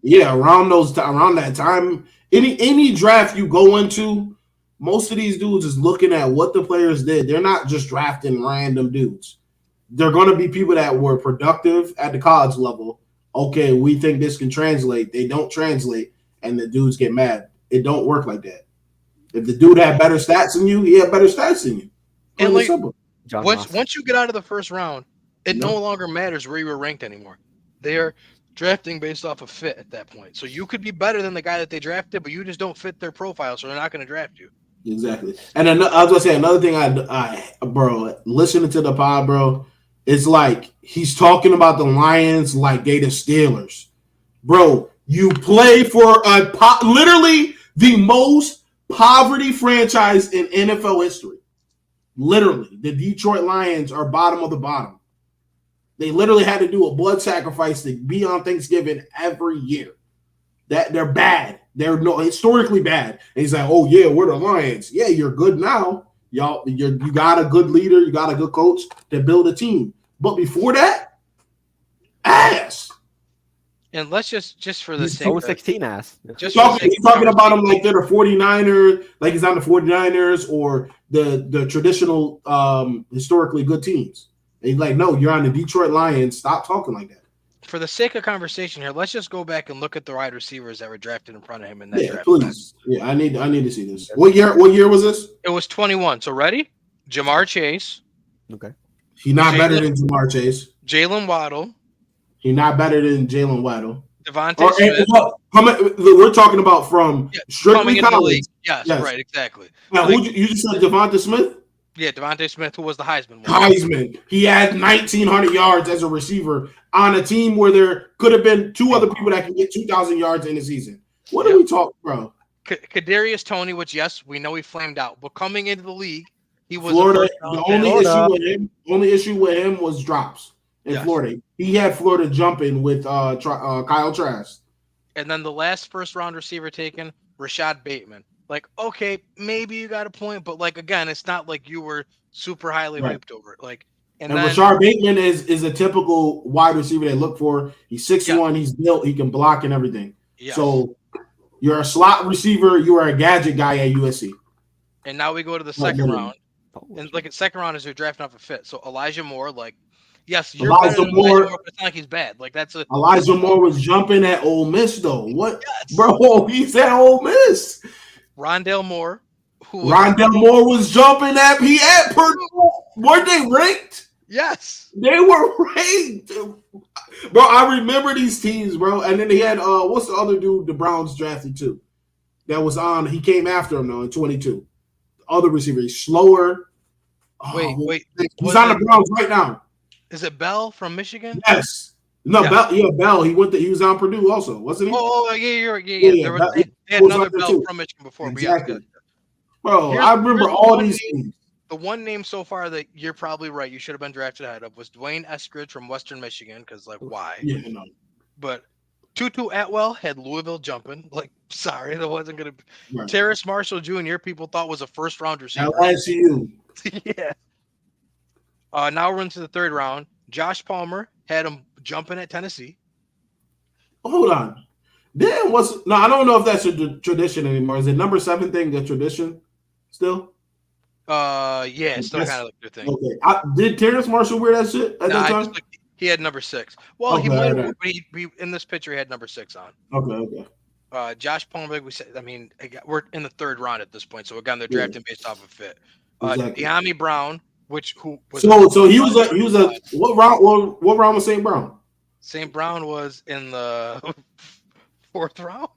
that time. Any draft you go into, most of these dudes is looking at what the players did. They're not just drafting random dudes. They're going to be people that were productive at the college level. Okay, we think this can translate. They don't translate, and the dudes get mad. It don't work like that. If the dude had better stats than you, he had better stats than you. And like, once you get out of the first round, it no longer matters where you were ranked anymore. They are drafting based off of fit at that point. So you could be better than the guy that they drafted, but you just don't fit their profile, so they're not going to draft you. Exactly. And I was going to say another thing bro, listening to the pod, bro, it's like he's talking about the Lions like they the Steelers. Bro, you play for literally the most poverty franchise in NFL history. Literally, the Detroit Lions are bottom of the bottom. They literally had to do a blood sacrifice to be on Thanksgiving every year. That they're bad. They're historically bad. And he's like, oh yeah, we're the Lions. Yeah, you're good now. You got a good leader, you got a good coach to build a team. But before that, ass. And let's just for the sake of 16 ass. He's talking about them like they're the 49ers, like he's on the 49ers or the traditional historically good teams. And he's like, no, you're on the Detroit Lions. Stop talking like that. For the sake of conversation here, let's just go back and look at the wide receivers that were drafted in front of him in that draft. Please. Yeah, I need to see this. What year was this? It was 21. So ready? Jamar Chase. Okay. He's not better than Jamar Chase. Jalen Waddle. He's not better than Jalen Waddle. Devontae Smith. We're talking about from strictly college. Yes, right, exactly. Now, you just said Devontae Smith? Yeah, Devontae Smith, who was the Heisman. Heisman. He had 1,900 yards as a receiver on a team where there could have been 2 other people that can get 2,000 yards in a season. What are we talking about? Kadarius Toney, which, yes, we know he flamed out. But coming into the league, he was Florida. The only issue with him was drops in Florida. He had Florida jumping with Kyle Trask. And then the last first-round receiver taken, Rashad Bateman. Like, okay, maybe you got a point, but like again, it's not like you were super highly hyped over it. Like, and then Rashad Bateman is a typical wide receiver they look for. He's 6'1", he's built, he can block and everything. Yes. So you're a slot receiver, you are a gadget guy at USC. And now we go to the second round. And like in second round is you're drafting off a fit. So Elijah Moore, like, yes, you're Elijah Moore, but it's not like he's bad. Like Elijah Moore was jumping at Ole Miss though. What, bro? He's at Ole Miss. Rondale Moore. Rondale Moore was jumping at Purdue. Weren't they ranked? Yes. They were ranked. Bro, I remember these teams, bro. And then they had what's the other dude the Browns drafted too? That was on. He came after him though in 22. Other receiver, he's slower. Wait. He's on the Browns right now. Is it Bell from Michigan? Yes. No, yeah. Bell. He was on Purdue also, wasn't he? Oh, yeah. They had another Bell from Michigan before. Exactly. But bro, I remember all these things. The one name so far that you're probably right, you should have been drafted ahead of was Dwayne Eskridge from Western Michigan, because like why? Yeah, no. But Tutu Atwell had Louisville jumping. Like, sorry, that wasn't gonna. Right. Terrace Marshall Jr. People thought was a first-round receiver. LSU. Yeah. Now we're into the third round. Josh Palmer had him jumping at Tennessee. Hold on. Then I don't know if that's a tradition anymore. Is it number 7 thing a tradition still? Yeah, it's still kind of like their thing. Okay. Did Terrence Marshall wear that shit at that time? He had number 6. Well, okay, he might have. In this picture, he had number 6 on. Okay. Josh Palmer, we're in the 3rd round at this point, so again, they're drafting based off of fit. Exactly. De'Ami Brown, who was so he was a what round was St. Brown? St. Brown was in the 4th round.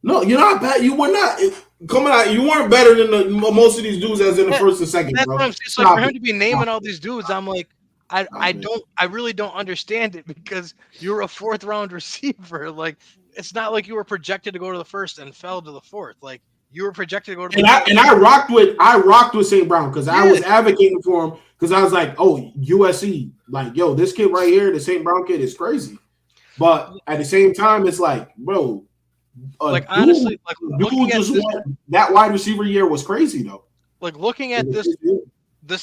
No, you're not bad. You were not coming out. You weren't better than most of these dudes as in the 1st and 2nd. That's bro. what I'm saying. It's like for him to be naming all these dudes, I'm like, I really don't understand it because you're a 4th round receiver. Like, it's not like you were projected to go to the 1st and fell to the 4th. Like, you were projected to go to the 4th. And I rocked with St. Brown because I was advocating for him because I was like, oh, USC, like, yo, this kid right here, the St. Brown kid is crazy. But at the same time, it's like, bro, honestly, like looking at that wide receiver year was crazy though. Like looking at this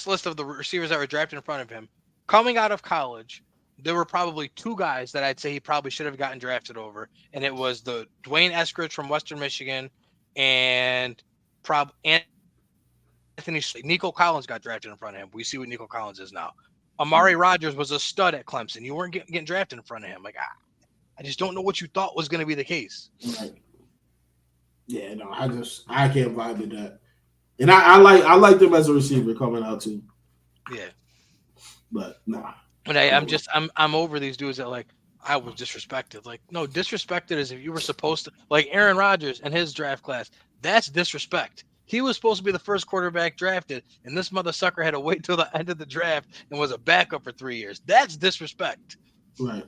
list of the receivers that were drafted in front of him, coming out of college, there were probably 2 guys that I'd say he probably should have gotten drafted over, and it was the Dwayne Eskridge from Western Michigan, and Nico Collins got drafted in front of him. We see what Nico Collins is now. Amari Rodgers was a stud at Clemson. You weren't getting drafted in front of him. Like I just don't know what you thought was going to be the case. Right. Yeah, no, I can't vibe with that. And I like them as a receiver coming out too. Yeah. But nah. But I'm over these dudes that like I was disrespected. Like, no, disrespected is if you were supposed to, like Aaron Rodgers and his draft class. That's disrespect. He was supposed to be the first quarterback drafted, and this mother sucker had to wait till the end of the draft and was a backup for 3 years. That's disrespect. Right.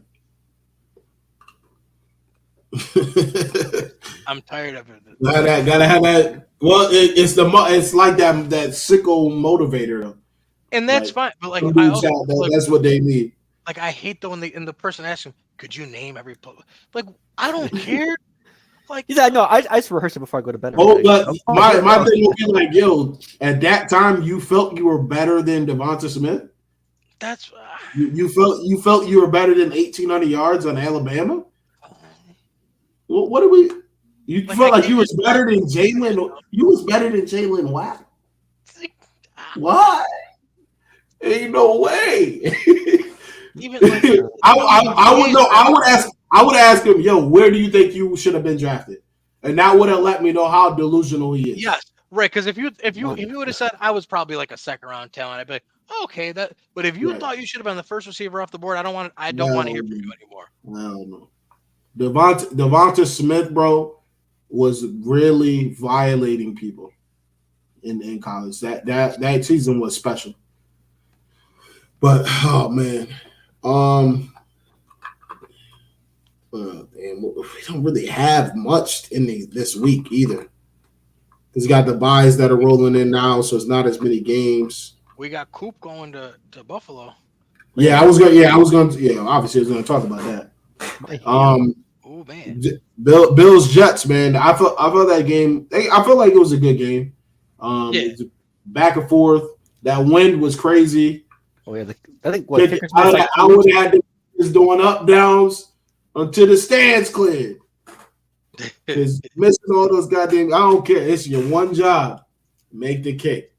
I'm tired of it. Gotta have that. Well, it's like that sicko motivator, and that's fine. But like, that's what they need. Like, I hate though when the person asks him, "Could you name every player?" Like, I don't care. Like, he's like, no, I just rehearse it before I go to bed. Oh, but my thing would be like, yo, at that time, you felt you were better than Devonta Smith. That's you felt you were better than 1,800 yards on Alabama. Well, what do we? You felt like you was better than Jalen. You was better than Jalen Watt. What? Ain't no way. Even like, I would ask him, yo, where do you think you should have been drafted? And that would have let me know how delusional he is. Yes, right. Because if you would have said I was probably like a 2nd round talent, I'd be like, oh, okay, that. But if you thought you should have been the first receiver off the board, I don't want to hear from you anymore. No. Devonta Smith, bro, was really violating people in college. That season was special. But oh man, we don't really have much in this week either. He's got the buys that are rolling in now, so it's not as many games. We got Coop going to Buffalo. Obviously I was going to talk about that. Oh man, Bills Jets, man. I felt that game. I felt like it was a good game. Back and forth. That wind was crazy. Oh yeah, I think I would have had them doing up downs until the stands cleared. Because missing all those goddamn, I don't care. It's your one job. Make the kick.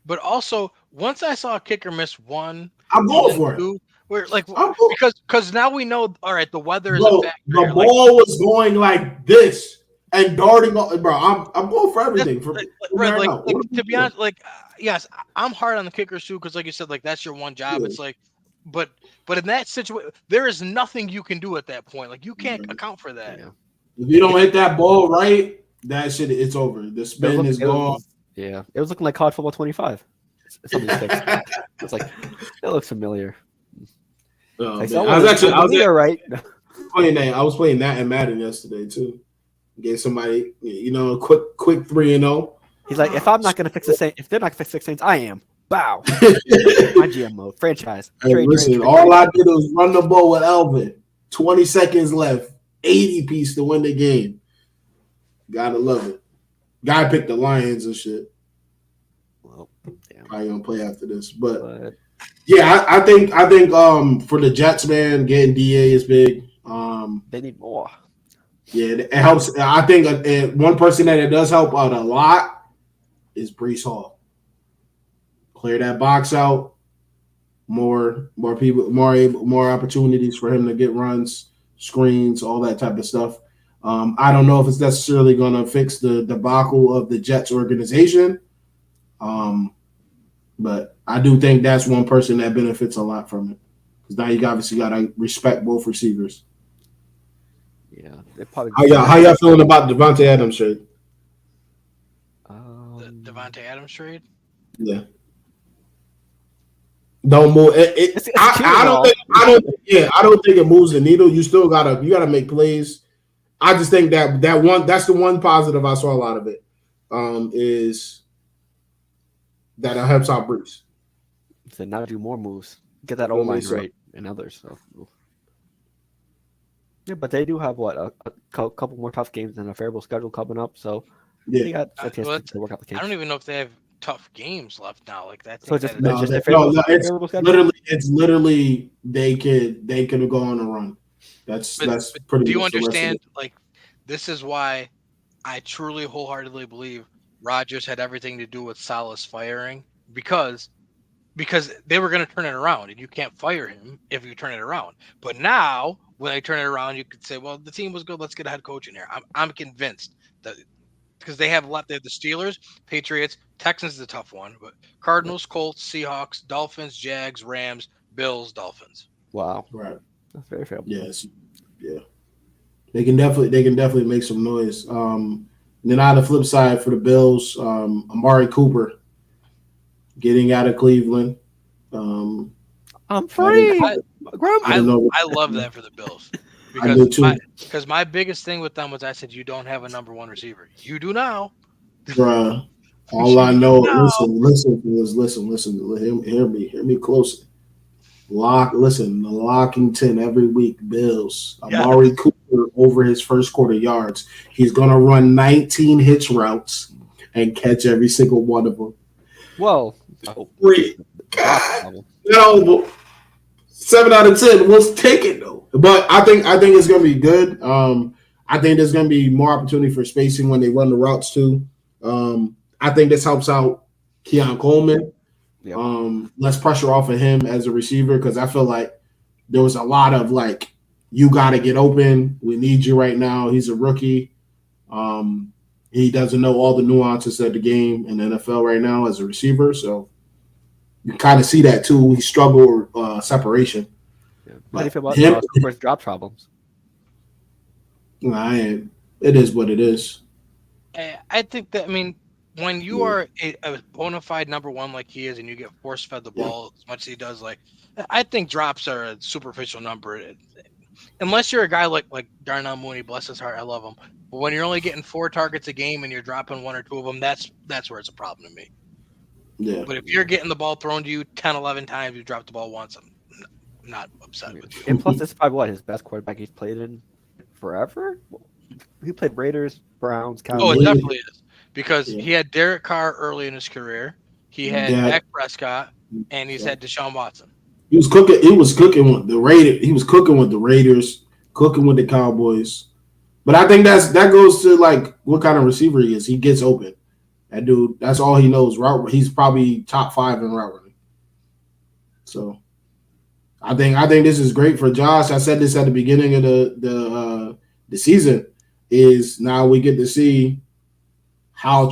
But also, once I saw a kicker miss one, I'm going for it. We're like, because now we know. All right, the weather is a factor. The ball was going like this and darting. Bro, I'm going for everything. To be honest, yes, I'm hard on the kickers too, because like you said, like that's your one job. Yeah. It's like, but in that situation, there is nothing you can do at that point. Like you can't account for that. Yeah. If you don't hit that ball right, that shit, it's over. The spin is gone. Yeah, it was looking like college football 25. It's like it looks familiar. Oh, I was playing that in Madden yesterday too. Gave somebody, a quick 3-0. He's like, if I'm not gonna fix the Saints, if they're not gonna fix the Saints, I am. Bow. My GM mode, franchise. Listen, all I did was run the ball with Elvin. 20 seconds left, 80 piece to win the game. Gotta love it. Guy picked the Lions and shit. Well, damn. Probably gonna play after this, but yeah, I think for the Jets, man, getting DA is big. They need more. Yeah, it helps. I think one person that it does help out a lot is Brees Hall. Clear that box out. More people, more opportunities for him to get runs, screens, all that type of stuff. I don't know if it's necessarily going to fix the debacle of the Jets organization, but I do think that's one person that benefits a lot from it. Because now you obviously got to respect both receivers. Yeah, they probably. How y'all feeling about Devontae Adams trade? The Devontae Adams trade? Yeah. Don't move. I don't think it moves the needle. You still gotta make plays. I just think that's the one positive I saw a lot of it. Is that it helps out Bruce. So now do more moves. Get that O-line right and others. So. Yeah, but they do have a couple more tough games and a favorable schedule coming up. So they got a chance to work out the kinks. I don't even know if they have tough games left now. Like that. So it's literally they could go on a run. That's pretty. Do you understand? Like, this is why I truly wholeheartedly believe Rodgers had everything to do with Saleh's firing because they were going to turn it around, and you can't fire him if you turn it around. But now, when they turn it around, you could say, "Well, the team was good. Let's get a head coach in here." I'm convinced that because they have left. They have the Steelers, Patriots, Texans is a tough one, but Cardinals, Colts, Seahawks, Dolphins, Jags, Rams, Bills, Dolphins. Wow, right. That's very fair. Yes, yeah. They can definitely make some noise. Then on the flip side for the Bills, Amari Cooper getting out of Cleveland. I'm free. I love that for the Bills because my biggest thing with them was I said you don't have a number one receiver. You do now, bruh. All I know, listen. Hear me closely. Lockington every week. Bills. Amari Cooper over his first quarter yards. He's gonna run 19 hitch routes and catch every single one of them. Well, God, no, 7 out of 10 was taken though. But I think it's gonna be good. I think there's gonna be more opportunity for spacing when they run the routes too. I think this helps out Keon Coleman. Yep. Less pressure off of him as a receiver because I feel like there was a lot of like, you got to get open. We need you right now. He's a rookie. He doesn't know all the nuances of the game in the NFL right now as a receiver. So you kind of see that too. He struggled with separation. Yeah. How do you feel about Cooper's drop problems? It is what it is. I think that, when you are a bona fide number one like he is and you get force-fed the ball as much as he does, like, I think drops are a superficial number. Unless you're a guy like Darnell Mooney, bless his heart, I love him. But when you're only getting 4 targets a game and you're dropping 1 or 2 of them, that's where it's a problem to me. Yeah. But if you're getting the ball thrown to you 10, 11 times, you drop the ball once, I'm not upset with you. And plus, this is probably his best quarterback he's played in forever? He played Raiders, Browns, Cowboys. Oh, it definitely is. Because he had Derek Carr early in his career, he had Dak Prescott, and he's had Deshaun Watson. He was cooking with the Raiders. He was cooking with the Raiders, cooking with the Cowboys. But I think that goes to like what kind of receiver he is. He gets open. That dude, that's all he knows. Route. He's probably top 5 in route running. So I think this is great for Josh. I said this at the beginning of the season. Is now we get to see how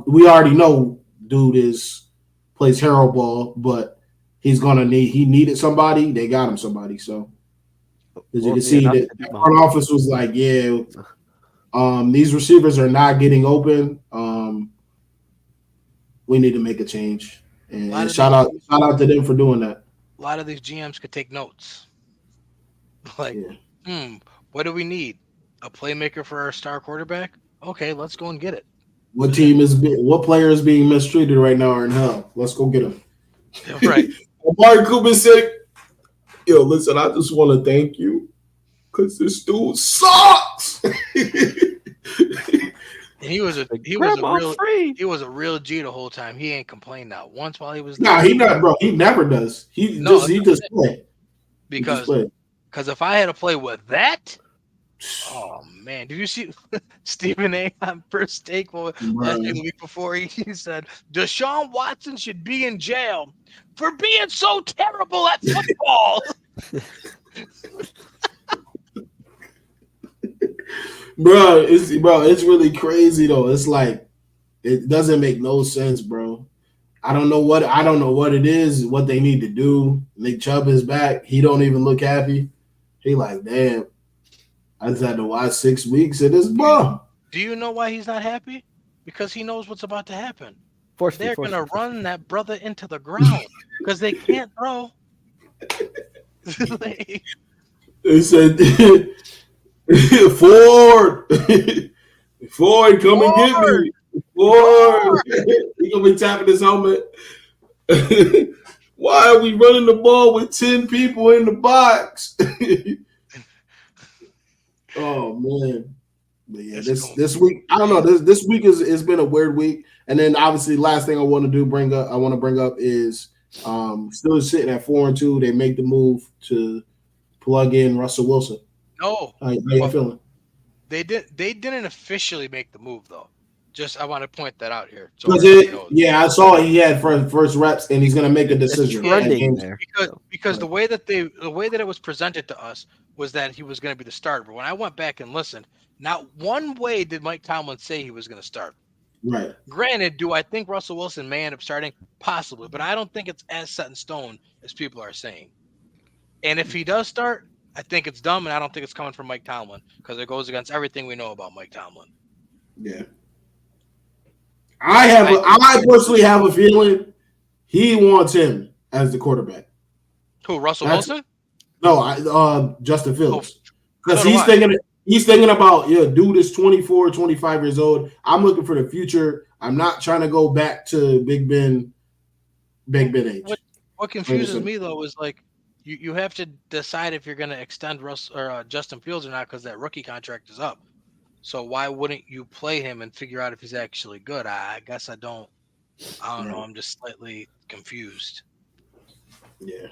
we already know dude plays hero ball, but he needed somebody. They got him somebody. So as you can see, the front office was like, these receivers are not getting open. We need to make a change. And shout out to them for doing that. A lot of these GMs could take notes. Like, what do we need? A playmaker for our star quarterback? Okay, let's go and get it. What player is being mistreated right now are in hell? Let's go get him. Right. Amari Cooper said, "Yo, listen, I just want to thank you because this dude sucks." He was a real G the whole time. He ain't complained not once while he was there. Nah, he not, bro. He never does. He just play. Because if I had to play with that, Oh man, did you see Stephen A. on First Take last week, the week before? He said Deshaun Watson should be in jail for being so terrible at football. It's really crazy though. It's like it doesn't make no sense, bro. I don't know what it is, what they need to do. Nick Chubb is back. He don't even look happy. He like, damn. I just had to watch 6 weeks of this bum. Do you know why he's not happy? Because he knows what's about to happen. They're going to run that brother into the ground because they can't throw. They said, Ford, come and get me. Ford. He's going to be tapping his helmet. Why are we running the ball with 10 people in the box? Oh man, but yeah, this week I don't know. This week it's been a weird week, and then obviously last thing I want to bring up is still sitting at 4-2. They make the move to plug in Russell Wilson. No, how you feeling? They didn't officially make the move though. Just I want to point that out here. So I saw he had first reps, and he's going to make a decision. Because the way that it was presented to us was that he was going to be the starter. But when I went back and listened, not one way did Mike Tomlin say he was going to start. Right. Granted, do I think Russell Wilson may end up starting? Possibly, but I don't think it's as set in stone as people are saying. And if he does start, I think it's dumb, and I don't think it's coming from Mike Tomlin because it goes against everything we know about Mike Tomlin. Yeah. I personally have a feeling he wants him as the quarterback. Who, Russell Wilson? No, Justin Fields. Because he's thinking about, dude is 24, 25 years old. I'm looking for the future. I'm not trying to go back to Big Ben age. What confuses me though is like you have to decide if you're going to extend Justin Fields or not because that rookie contract is up. So why wouldn't you play him and figure out if he's actually good? I guess I don't know. I'm just slightly confused. Yeah.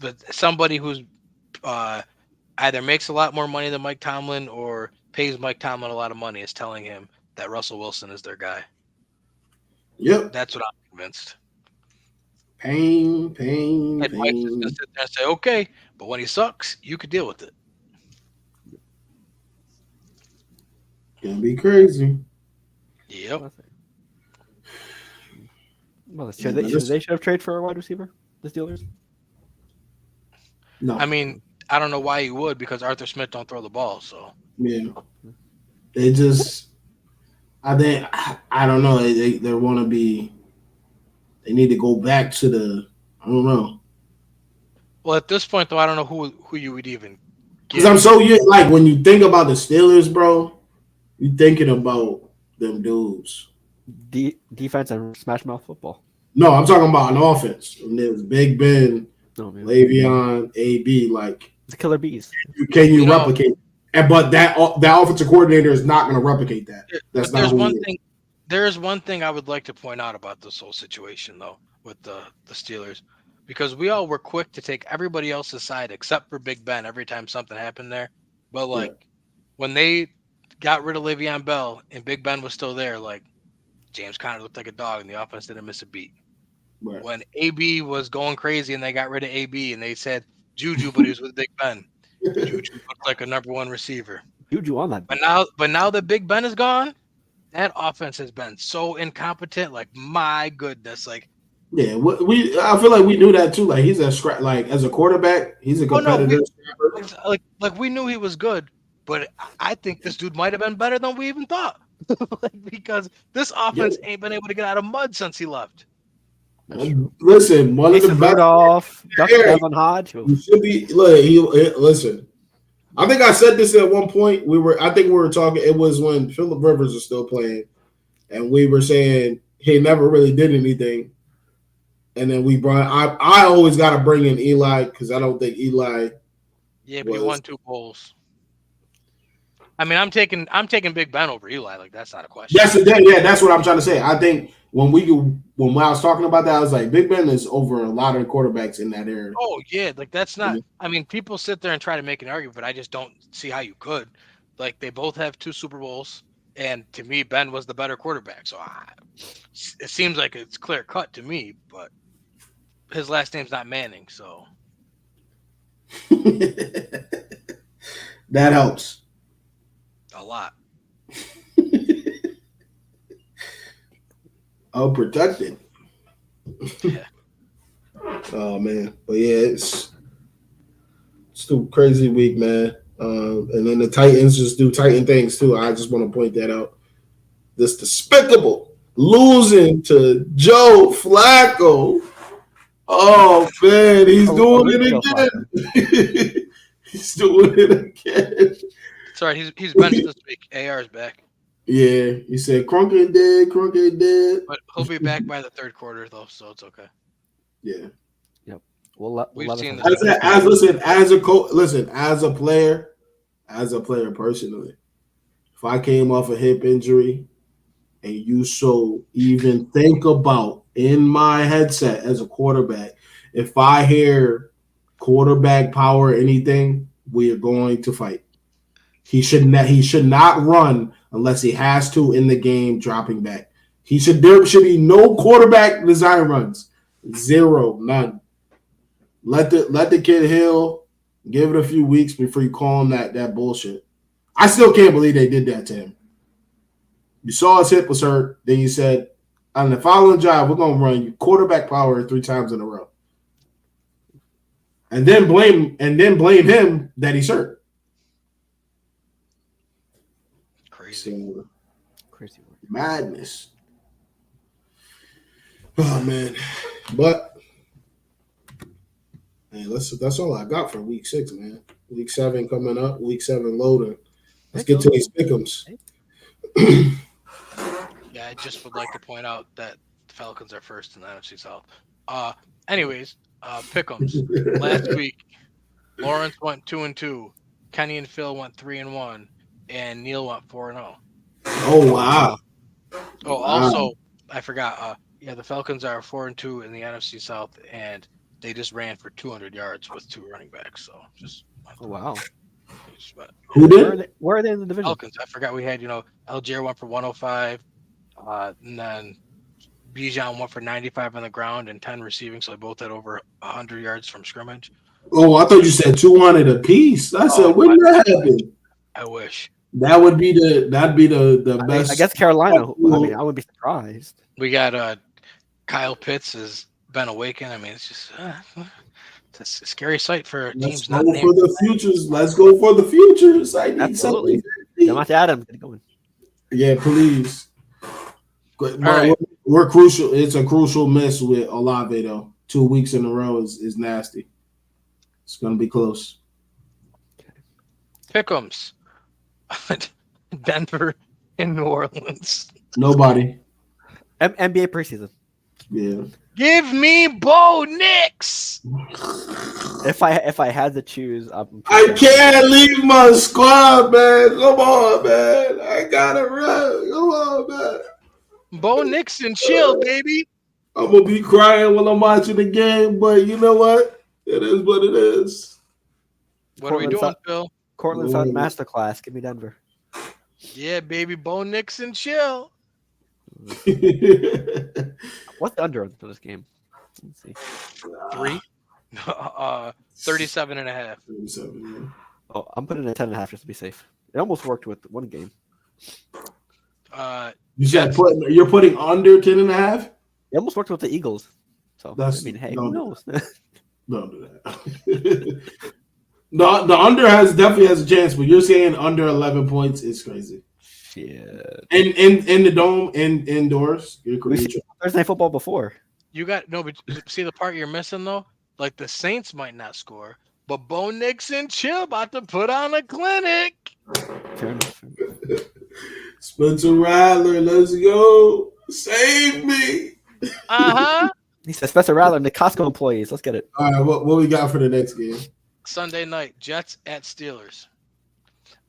But somebody who's either makes a lot more money than Mike Tomlin or pays Mike Tomlin a lot of money is telling him that Russell Wilson is their guy. Yep. That's what I'm convinced. Pain. And Mike's just going to sit there and say, okay, but when he sucks, you could deal with it. Gonna be crazy. Yep. Well, should they have traded for a wide receiver, the Steelers? No. I mean, I don't know why you would because Arthur Smith don't throw the ball. So yeah, they just. I think I don't know. They want to be. They need to go back to the. I don't know. Well, at this point, though, I don't know who you would even. Because I'm so like when you think about the Steelers, bro, you thinking about them dudes. Defense and smash mouth football. No, I'm talking about an offense. And there's Big Ben, Le'Veon, AB. Like the killer bees. Can you replicate? But that offensive coordinator is not going to replicate that. That's not who he is. There is one thing I would like to point out about this whole situation, though, with the Steelers, because we all were quick to take everybody else's side except for Big Ben every time something happened there. But when they got rid of Le'Veon Bell and Big Ben was still there, like James Conner looked like a dog and the offense didn't miss a beat. Right. When AB was going crazy and they got rid of AB and they said Juju, but he was with Big Ben. Juju looked like a number one receiver. Juju on that. But now that Big Ben is gone, that offense has been so incompetent. Like, my goodness, like. Yeah, I feel like we knew that too. Like, he's as a quarterback, he's a competitor. Like we knew he was good, but I think this dude might have been better than we even thought. Because this offense ain't been able to get out of mud since he left. Listen, one of the best off Devin Hodge. You should be listen. I think I said this at one point. I think we were talking. It was when Phillip Rivers was still playing, and we were saying he never really did anything. And then we brought. I always got to bring in Eli because I don't think Eli. Yeah, but he won 2 bowls. I mean, I'm taking Big Ben over Eli. Like, that's not a question. That's what I'm trying to say. I think when I was talking about that, I was like, Big Ben is over a lot of quarterbacks in that area. Oh yeah, like that's not. I mean, people sit there and try to make an argument, but I just don't see how you could. Like they both have 2 Super Bowls, and to me, Ben was the better quarterback. So it seems like it's clear cut to me. But his last name's not Manning, so That helps a lot. Oh, protected. Yeah. Oh man, but yeah, it's a crazy week, man. And then the Titans just do Titan things too. I just want to point that out. This despicable losing to Joe Flacco. Oh man, he's doing it again. He's doing it again. Sorry, he's benched this week. AR's back. Yeah, he said Crunk ain't dead. But he'll be back by the 3rd quarter though, so it's okay. Yeah. Yep. We've seen this. this. As a player personally, if I came off a hip injury and you so even think about in my headset as a quarterback, if I hear quarterback power or anything, we are going to fight. He should not run unless he has to in the game, dropping back. There should be no quarterback design runs. 0, none. Let the kid heal. Give it a few weeks before you call him that bullshit. I still can't believe they did that to him. You saw his hip was hurt. Then you said, on the following drive, we're going to run you quarterback power 3 times in a row. And then blame him that he's hurt. Crazy. Madness. Oh man. But man, that's all I got for week 6, man. Week 7 coming up, week 7 loading. Let's get to these pick'ems. Yeah, I just would like to point out that the Falcons are first in the NFC South. Anyways, pick'ems. Last week, Lawrence went 2-2. Kenny and Phil went 3-1. And Neil went 4-0. Oh wow! Oh, also I forgot. The Falcons are 4-2 in the NFC South, and they just ran for 200 yards with 2 running backs. So just wow. Who did? Where are they in the division? Falcons. I forgot we had Algier went for 105, and then Bijan went for 95 on the ground and 10 receiving. So they both had over 100 yards from scrimmage. Oh, I thought you said 200 apiece. I said, when did that happen? I wish. That'd be the best. I guess Carolina. I wouldn't be surprised. We got Kyle Pitts has been awakened. I mean, it's just it's a scary sight for teams. Let's go for the futures. Let's go for the futures. I need Absolutely. something. Come on, Adam. Get going. Yeah, please. But right. We're crucial. It's a crucial miss with Olave though. 2 weeks in a row is nasty. It's gonna be close. Pick'ems. Denver and New Orleans. Nobody. NBA preseason. Yeah. Give me Bo Nix. If I had to choose, I can't leave my squad, man. Come on, man. I gotta run. Come on, man. Bo Nix and chill, baby. I'm gonna be crying while I'm watching the game, but you know what? It is what it is. What are we doing, Phil? Cortland Sutton masterclass. Give me Denver. Yeah, baby. Bo Nix and chill. What's the under for this game? Let's see. 3. 37.5. 37, yeah. Oh, I'm putting in 10.5 just to be safe. It almost worked with one game. You said you're putting under 10.5? It almost worked with the Eagles. So hey, who knows? Don't do that. The under definitely has a chance, but you're saying under 11 points is crazy. Shit. In the dome, indoors. We've seen Thursday Night Football before. But see the part you're missing though? Like the Saints might not score, but Bo Nix and chill about to put on a clinic. Fair enough. Spencer Rattler, let's go. Save me. He said Spencer Rattler and the Costco employees. Let's get it. All right, what we got for the next game? Sunday night, Jets at Steelers.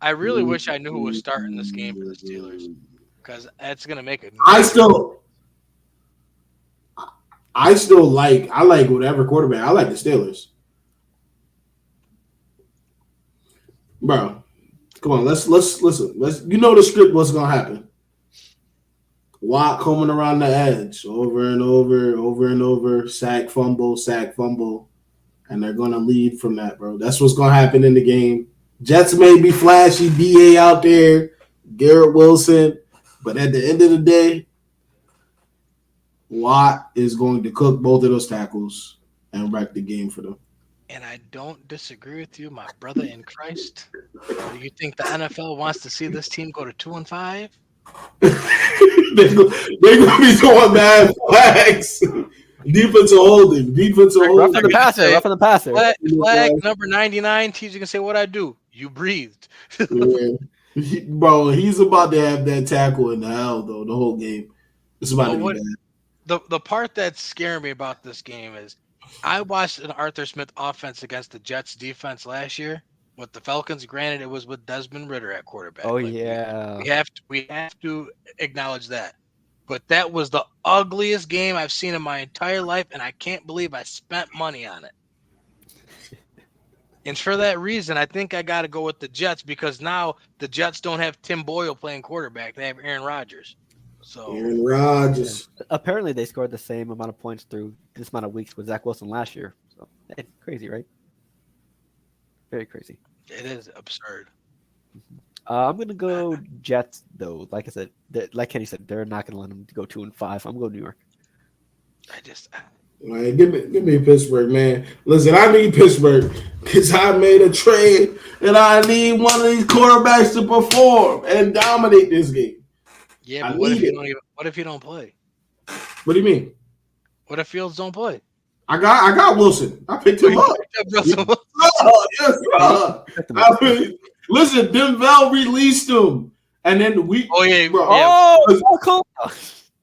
I really wish I knew who was starting this game for the Steelers because that's going to make it. I like whatever quarterback. I like the Steelers. Bro, come on, let's listen. You know the script, what's gonna happen. Watt coming around the edge over and over, sack, fumble, and they're gonna lead from that, bro. That's what's gonna happen in the game. Jets may be flashy, DA out there, Garrett Wilson, but at the end of the day, Watt is going to cook both of those tackles and wreck the game for them. And I don't disagree with you, my brother in Christ. Do you think the NFL wants to see this team go to 2-5? They're gonna be throwing bad flags. Defensive holding. Rough on the passer. Flag number 99. TJ can say what I do. You breathed. Yeah. Bro, he's about to have that tackle in the hell though. The whole game. It's about to be bad. The part that's scaring me about this game is I watched an Arthur Smith offense against the Jets defense last year with the Falcons. Granted, it was with Desmond Ridder at quarterback. Oh, yeah. We have to acknowledge that. But that was the ugliest game I've seen in my entire life, and I can't believe I spent money on it. And for that reason, I think I got to go with the Jets because now the Jets don't have Tim Boyle playing quarterback. They have Aaron Rodgers. So Aaron Rodgers. Yeah. Apparently, they scored the same amount of points through this amount of weeks with Zach Wilson last year. So crazy, right? Very crazy. It is absurd. I'm gonna go Jets though. Like I said, like Kenny said, they're not gonna let them go 2-5. I'm going New York. Right, give me Pittsburgh, man. Listen, I need Pittsburgh because I made a trade and I need one of these quarterbacks to perform and dominate this game. Yeah, but what if you don't play? What do you mean? What if Fields don't play? I got Wilson. I picked him up. Yes, sir. Listen, Denzel released him, and then we. Oh yeah, cool.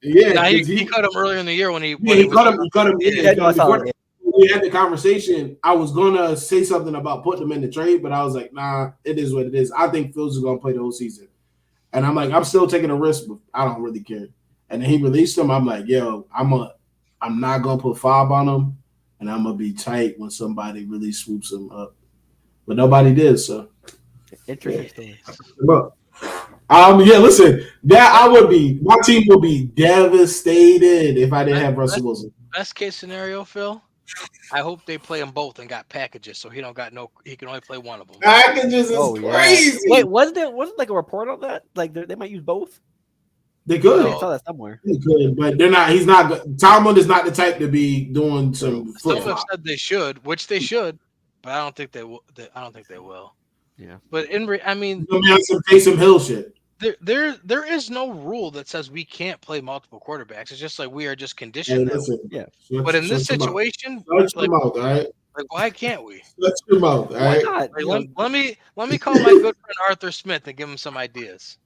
Yeah, nah, he cut him earlier in the year when he cut him. Before we had the conversation, I was gonna say something about putting him in the trade, but I was like, nah, it is what it is. I think Fields is gonna play the whole season. And I'm like, I'm still taking a risk, but I don't really care. And then he released him. I'm like, yo, I'm not gonna put 5 on him, and I'm gonna be tight when somebody really swoops him up. But nobody did, so interesting. But listen, my team would be devastated if I didn't have Russell Wilson. Best case scenario, Phil. I hope they play them both and got packages, so he can only play one of them. Packages is crazy. Wait, wasn't like a report on that? Like they might use both. They could. I saw that somewhere. They could, but they're not. He's not. Tomlin is not the type to be doing some. Some have said they should, which they should, but I don't think they will. I don't think they will. Yeah. But I mean, some Taysom Hill shit. There is no rule that says we can't play multiple quarterbacks. It's just like we are just conditioned. Yeah. But in this situation, why can't we? Let's come out. All right. Let me call my good friend Arthur Smith and give him some ideas.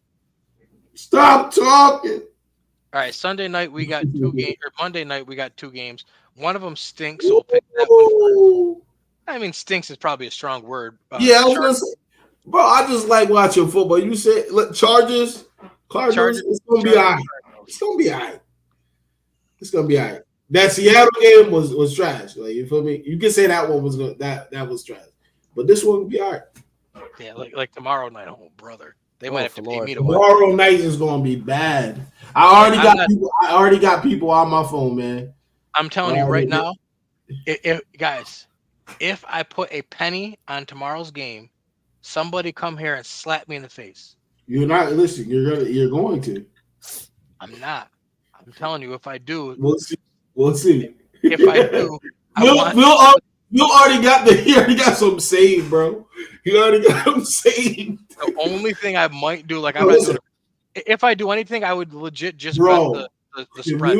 Stop talking. All right. Sunday night we got 2 games, or Monday night we got 2 games. One of them stinks, so we'll pick that one. I mean, stinks is probably a strong word. Yeah, I was gonna say. Bro, I just like watching football. You said Chargers, Cardinals. It's gonna be all right. It's gonna be all right. That Seattle game was trash. Like, you feel me? You can say that one was good. That was trash. But this one will be all right. Yeah, like tomorrow night. Oh, brother, they might have to pay me to watch. Tomorrow night is gonna be bad. I already got people on my phone, man. I'm telling you right now, if I put a penny on tomorrow's game, somebody come here and slap me in the face. You're not listening. You're going to. I'm not. I'm telling you, if I do, we'll see. If I do, Will already got some saved, bro. He already got them saved. The only thing I might do, if I do anything, I would legit just bet the spread.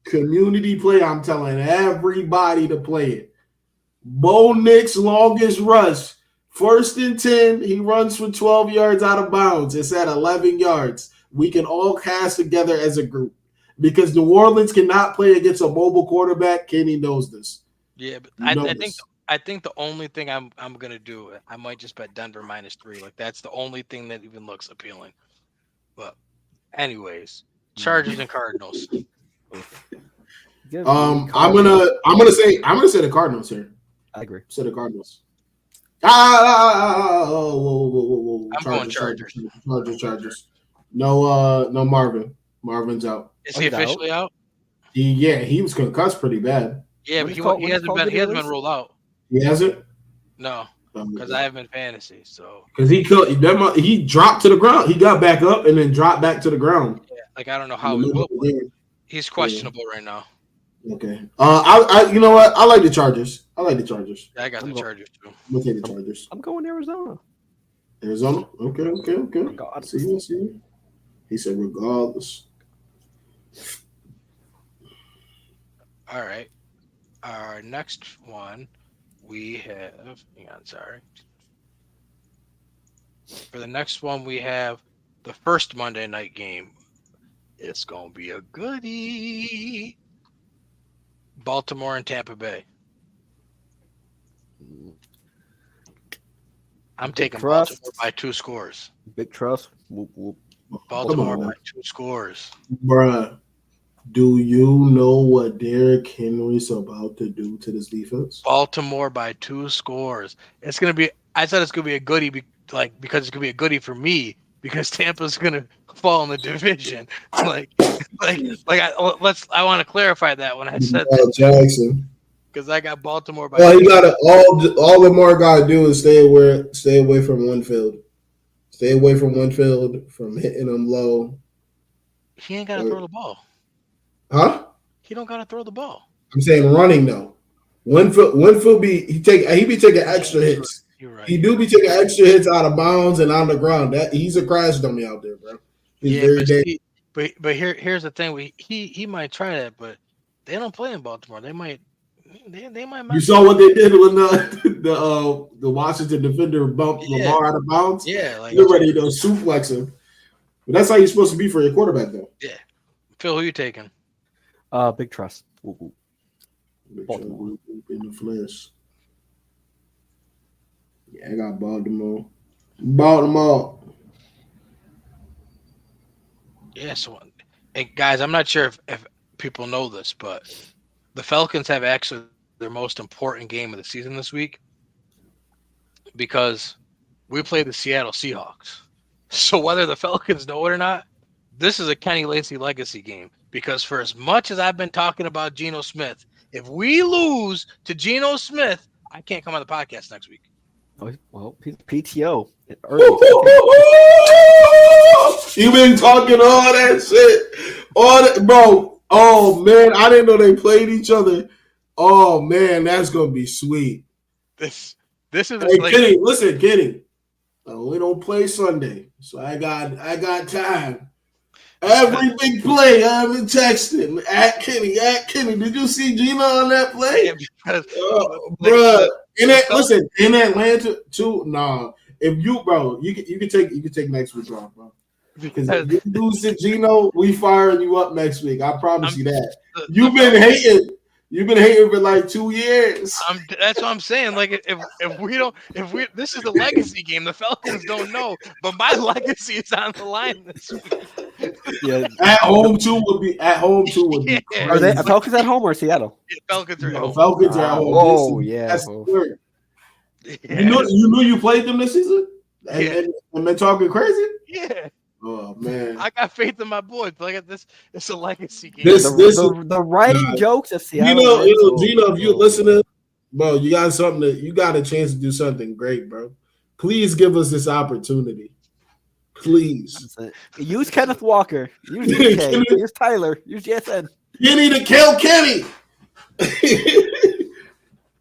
Community play. I'm telling everybody to play it. Bo Nix longest rush. 1st and 10, he runs for 12 yards out of bounds. It's at 11 yards. We can all cast together as a group because New Orleans cannot play against a mobile quarterback. Kenny knows this. Yeah, but I think the only thing I'm gonna do, I might just bet Denver -3. Like that's the only thing that even looks appealing. But anyways, Chargers and Cardinals. I'm gonna say the Cardinals here. I agree. Say the Cardinals. Whoa. I'm going Chargers. Chargers. No Marvin. Marvin's out. Is he officially out? He was concussed pretty bad. Yeah, but he hasn't been ruled out. He hasn't? No, because I have been fantasy. So because he dropped to the ground. He got back up and then dropped back to the ground. Yeah, like I don't know how he will. He's questionable right now. Okay. I you know what? I like the Chargers. Yeah, I got the Chargers too. I'm gonna take the Chargers. I'm going Arizona. Okay. God. See. He said regardless. All right. Our next one we have. Hang on, sorry. For the next one, we have the first Monday night game. It's gonna be a goodie. Baltimore and Tampa Bay. I'm taking Baltimore by 2 scores. Big trust. Whoop, whoop. Baltimore by 2 scores. Bruh, do you know what Derrick Henry's about to do to this defense? Baltimore by 2 scores. It's gonna be. I said it's gonna be a goodie, because it's gonna be a goodie for me because Tampa's gonna fall in the division. I want to clarify that when I said that. Jackson. Because I got Baltimore by. Well, all Lamar got to do is stay away from Winfield. Stay away from Winfield, from hitting him low. He ain't got to throw the ball. Huh? He don't got to throw the ball. I'm saying running though. Winfield be taking extra hits. You're right. He do be taking extra hits out of bounds and on the ground. That he's a crash dummy out there, bro. But here's the thing. He might try that, but they don't play in Baltimore. They might. You saw what they did when the Washington defender bumped Lamar out of bounds. Yeah, they're ready to suplex him. But that's how you're supposed to be for your quarterback, though. Yeah. Phil, who you taking? Big trust. Baltimore in the flesh. Yeah, I got Baltimore. Yeah. So, and guys, I'm not sure if people know this, but the Falcons have actually their most important game of the season this week because we play the Seattle Seahawks. So whether the Falcons know it or not, this is a Kenny Lacy legacy game because for as much as I've been talking about Geno Smith, if we lose to Geno Smith, I can't come on the podcast next week. Oh, well, PTO. You've been talking all that shit. Bro. Oh, man, I didn't know they played each other. Oh, man, that's going to be sweet. This is Kenny, listen, Kenny. We don't play Sunday, so I got time. Every big play, I've been texting. At Kenny. Did you see Gina on that play? Yeah, bro. In Atlanta, too, nah. If you, bro, you can take next week off, bro. Because if you lose to Gino, we firing you up next week. I promise you that. You've been hating. You've been hating for like 2 years. That's what I'm saying. Like this is a legacy game. The Falcons don't know, but my legacy is on the line this week. Yeah, at home too would be. Yeah. Are they Falcons at home or Seattle? Yeah, Falcons are at home. Falcons are at home. Oh yeah. That's the You knew you played them this season, and been talking crazy. Yeah. Oh man, I got faith in my boys. Look at this. It's a legacy game. The writing jokes of Seattle. Gino, if you're listening, bro, you got a chance to do something great, bro. Please give us this opportunity. Please. Use Kenneth Walker. Use DK. Use Tyler. Use JSN. You need to kill Kenny.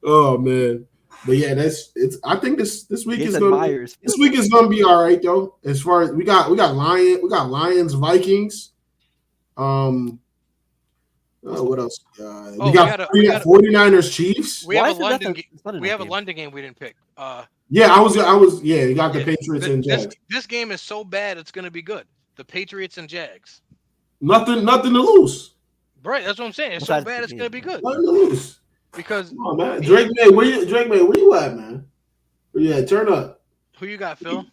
Oh man. But yeah, I think this week is gonna be all right though. As far as we got Lions, Vikings. What else? We got 49ers, Chiefs. We have a London game we didn't pick. Yeah, I was. You got the Patriots and Jags. This game is so bad, it's going to be good. The Patriots and Jags. Nothing to lose. Right, that's what I'm saying. It's so bad, it's going to be good. Nothing to lose. Because come on, man. Drake May, where you at, man? Where you at? Turn up. Who you got, Phil?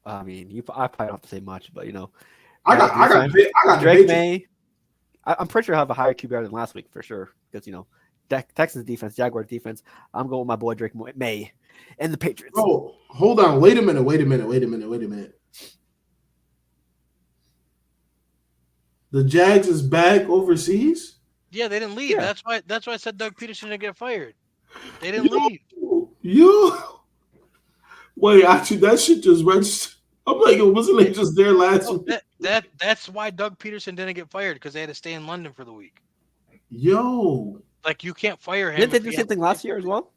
I mean, I probably don't have to say much, but I got Drake May. I'm pretty sure I have a higher QBR than last week for sure because Texans defense, Jaguars defense. I'm going with my boy Drake May and the Patriots. Oh, hold on. Wait a minute. The Jags is back overseas? Yeah, they didn't leave. Yeah. That's why I said Doug Peterson didn't get fired. They didn't leave. Wait, actually, that shit just registered. I'm like, wasn't they just there last week? That's why Doug Peterson didn't get fired because they had to stay in London for the week. Like you can't fire him. Didn't they do the same thing last year as well?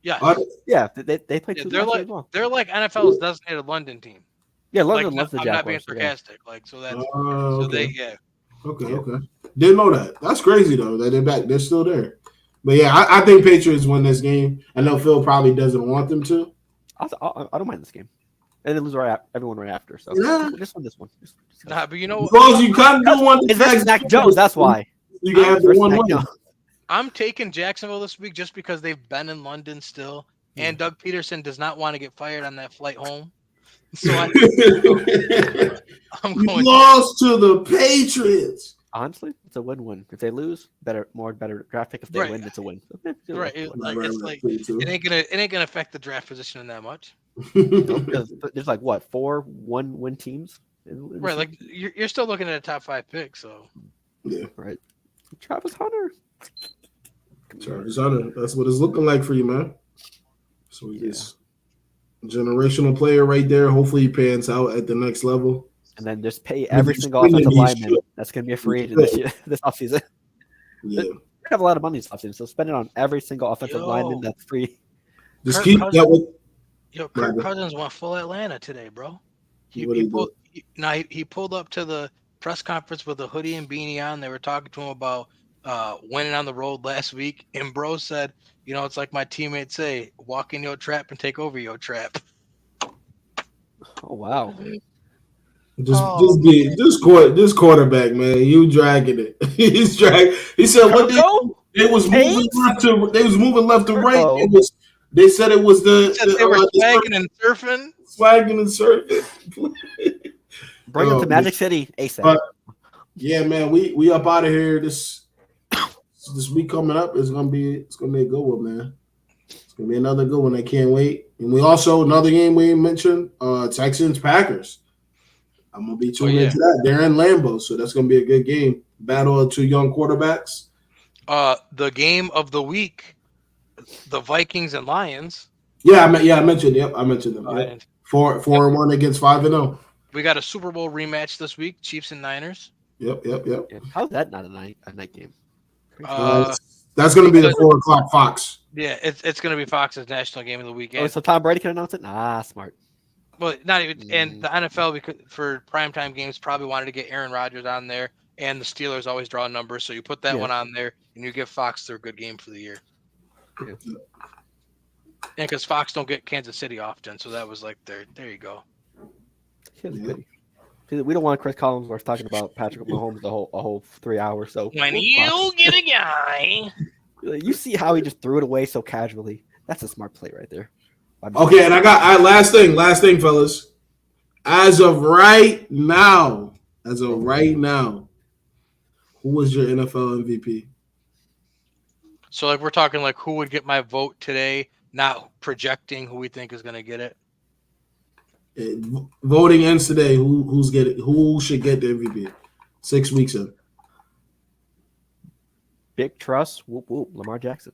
Yeah. Yeah, they played two last year as well. They're like NFL's designated London team. Yeah, London loves the I'm Jaguars. not being sarcastic. Yeah. Like so that's okay. Okay. Didn't know that. That's crazy though that they're back. They're still there. But yeah, I think Patriots win this game. I know Phil probably doesn't want them to. I don't mind this game. And then lose everyone right after. So just win this one. But you know, as long as you kind of want it's versus Mac Jones. That's why you can have the one win. I'm taking Jacksonville this week just because they've been in London still, and Doug Peterson does not want to get fired on that flight home. So I'm going. Lost to the Patriots. Honestly, it's a win-win. If they lose, better draft pick. If they win, it's a win. Right. It ain't gonna affect the draft position in that much. Because there's like what 4 1-win teams. Right. Like you're still looking at a top 5 pick. So. Yeah. Right. Travis Hunter. That's what it's looking like for you, man. So he's generational player right there. Hopefully he pans out at the next level. And then just pay every single offensive lineman that's going to be a free agent this offseason. Yeah. We have a lot of money this offseason, so spend it on every single offensive lineman that's free. Just keep that with. Kirk Cousins went full Atlanta today, bro. He pulled up to the press conference with a hoodie and beanie on. They were talking to him about winning on the road last week, and bro said, it's like my teammates say, walk in your trap and take over your trap. Oh wow. This quarterback, man, you dragging it. He's dragging. He said what they was moving left to right. They said it was they were swagging and surfing. Bring them to Magic City ASAP. Yeah, man, we up out of here. This week coming up is gonna be a good one, man. It's gonna be another good one. I can't wait. And we also another game we mentioned, Texans Packers. I'm gonna be tuning into that. They're in Lambeau, so that's gonna be a good game. Battle of two young quarterbacks. The game of the week, the Vikings and Lions. Yeah, I mentioned. Yep, I mentioned them. Yep. 4-1 against 5-0. We got a Super Bowl rematch this week, Chiefs and Niners. Yep. How's that not a night game? That's going to be the 4:00 Fox. Yeah, it's going to be Fox's national game of the weekend. Oh, so Tom Brady can announce it? Nah, smart. Well, not even, and the NFL for primetime games probably wanted to get Aaron Rodgers on there, and the Steelers always draw numbers, so you put that one on there, and you give Fox their good game for the year. Yeah, because Fox don't get Kansas City often, so that was like there you go. We don't want Chris Collinsworth talking about Patrick Mahomes a whole 3 hours. So when you get a guy, you see how he just threw it away so casually. That's a smart play right there. Okay, and I got last thing, fellas. As of right now, who was your NFL MVP? So like we're talking like who would get my vote today, not projecting who we think is going to get it. Voting ends today. Who should get the MVP? 6 weeks in. Big trust. Whoop whoop. Lamar Jackson.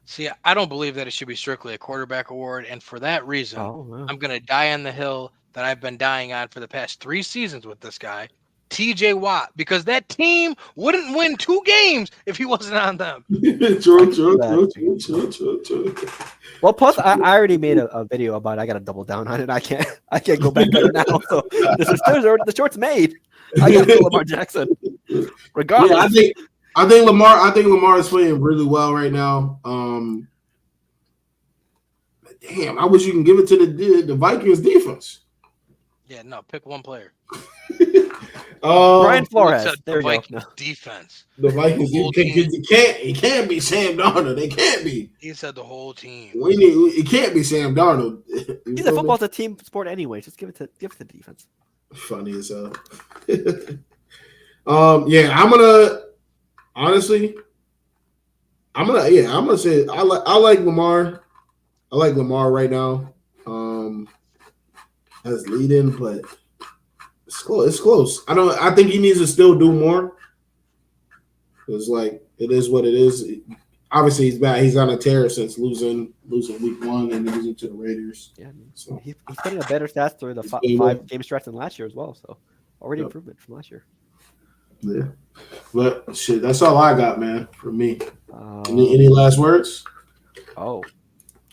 See, I don't believe that it should be strictly a quarterback award, and for that reason, I'm going to die on the hill that I've been dying on for the past 3 seasons with this guy, TJ Watt, because that team wouldn't win 2 games if he wasn't on them. True. Well, plus I already made a video about it. I got to double down on it. I can't go back on it now. So the short's made. I got to Lamar Jackson, regardless. Yeah, I think Lamar is playing really well right now. Damn, I wish you can give it to the Vikings defense. Yeah, no, pick one player. Brian Flores. There you go. Defense. The Vikings. It can't be Sam Darnold. They can't be. He said the whole team. It can't be Sam Darnold. He's a football's a team sport anyway. Just give it to the defense. Funny as hell. Yeah, I'm gonna honestly. I'm gonna say I like Lamar. I like Lamar right now. As leading, but it's close. It's close. I think he needs to still do more. It's like it is what it is. Obviously, he's bad. He's on a tear since losing week 1 and losing to the Raiders. Yeah, so he's putting a better stats through the 5-game stretch than last year as well. So already improvement from last year. Yeah, but shit, that's all I got, man. For me, any last words? Oh,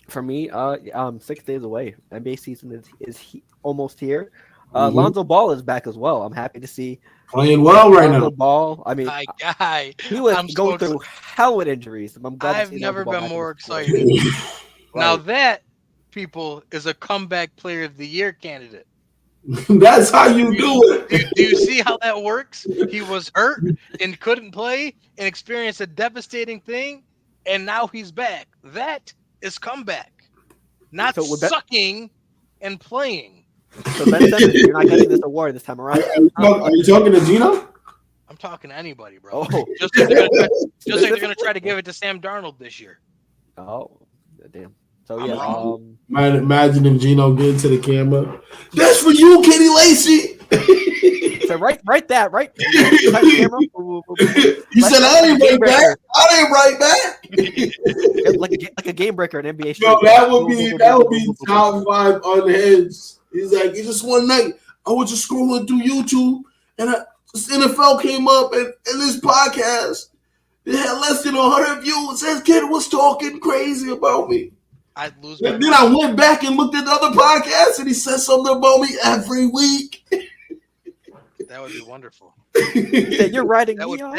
for me, 6 days away. NBA season is almost here. Lonzo Ball is back as well. I'm happy to see playing well right now. Ball. I mean, my guy, he was going through hell with injuries. I'm glad I've never been more excited. Right. Now that, people, is a comeback player of the year candidate. That's how you do it. Do you see how that works? He was hurt and couldn't play and experienced a devastating thing, and now he's back. That is comeback, not sucking and playing. So Ben Simmons, you're not getting this award this time around. Are you talking to Gino? I'm talking to anybody, bro. Just like they're gonna try to give it to Sam Darnold this year. Oh, damn. So yeah, man, imagine if Gino get into the camera. That's for you, Kenny Lacy. So right that. You said I didn't right back. I didn't right back. like a game breaker in NBA. No, that would be top 5 unhinged. He's like, it's just one night. I was just scrolling through YouTube, and this NFL came up, and this podcast, it had less than 100 views. That kid was talking crazy about me. I'd lose my mind. Then I went back and looked at the other podcasts, and he said something about me every week. That would be wonderful. Yeah, you're writing me off.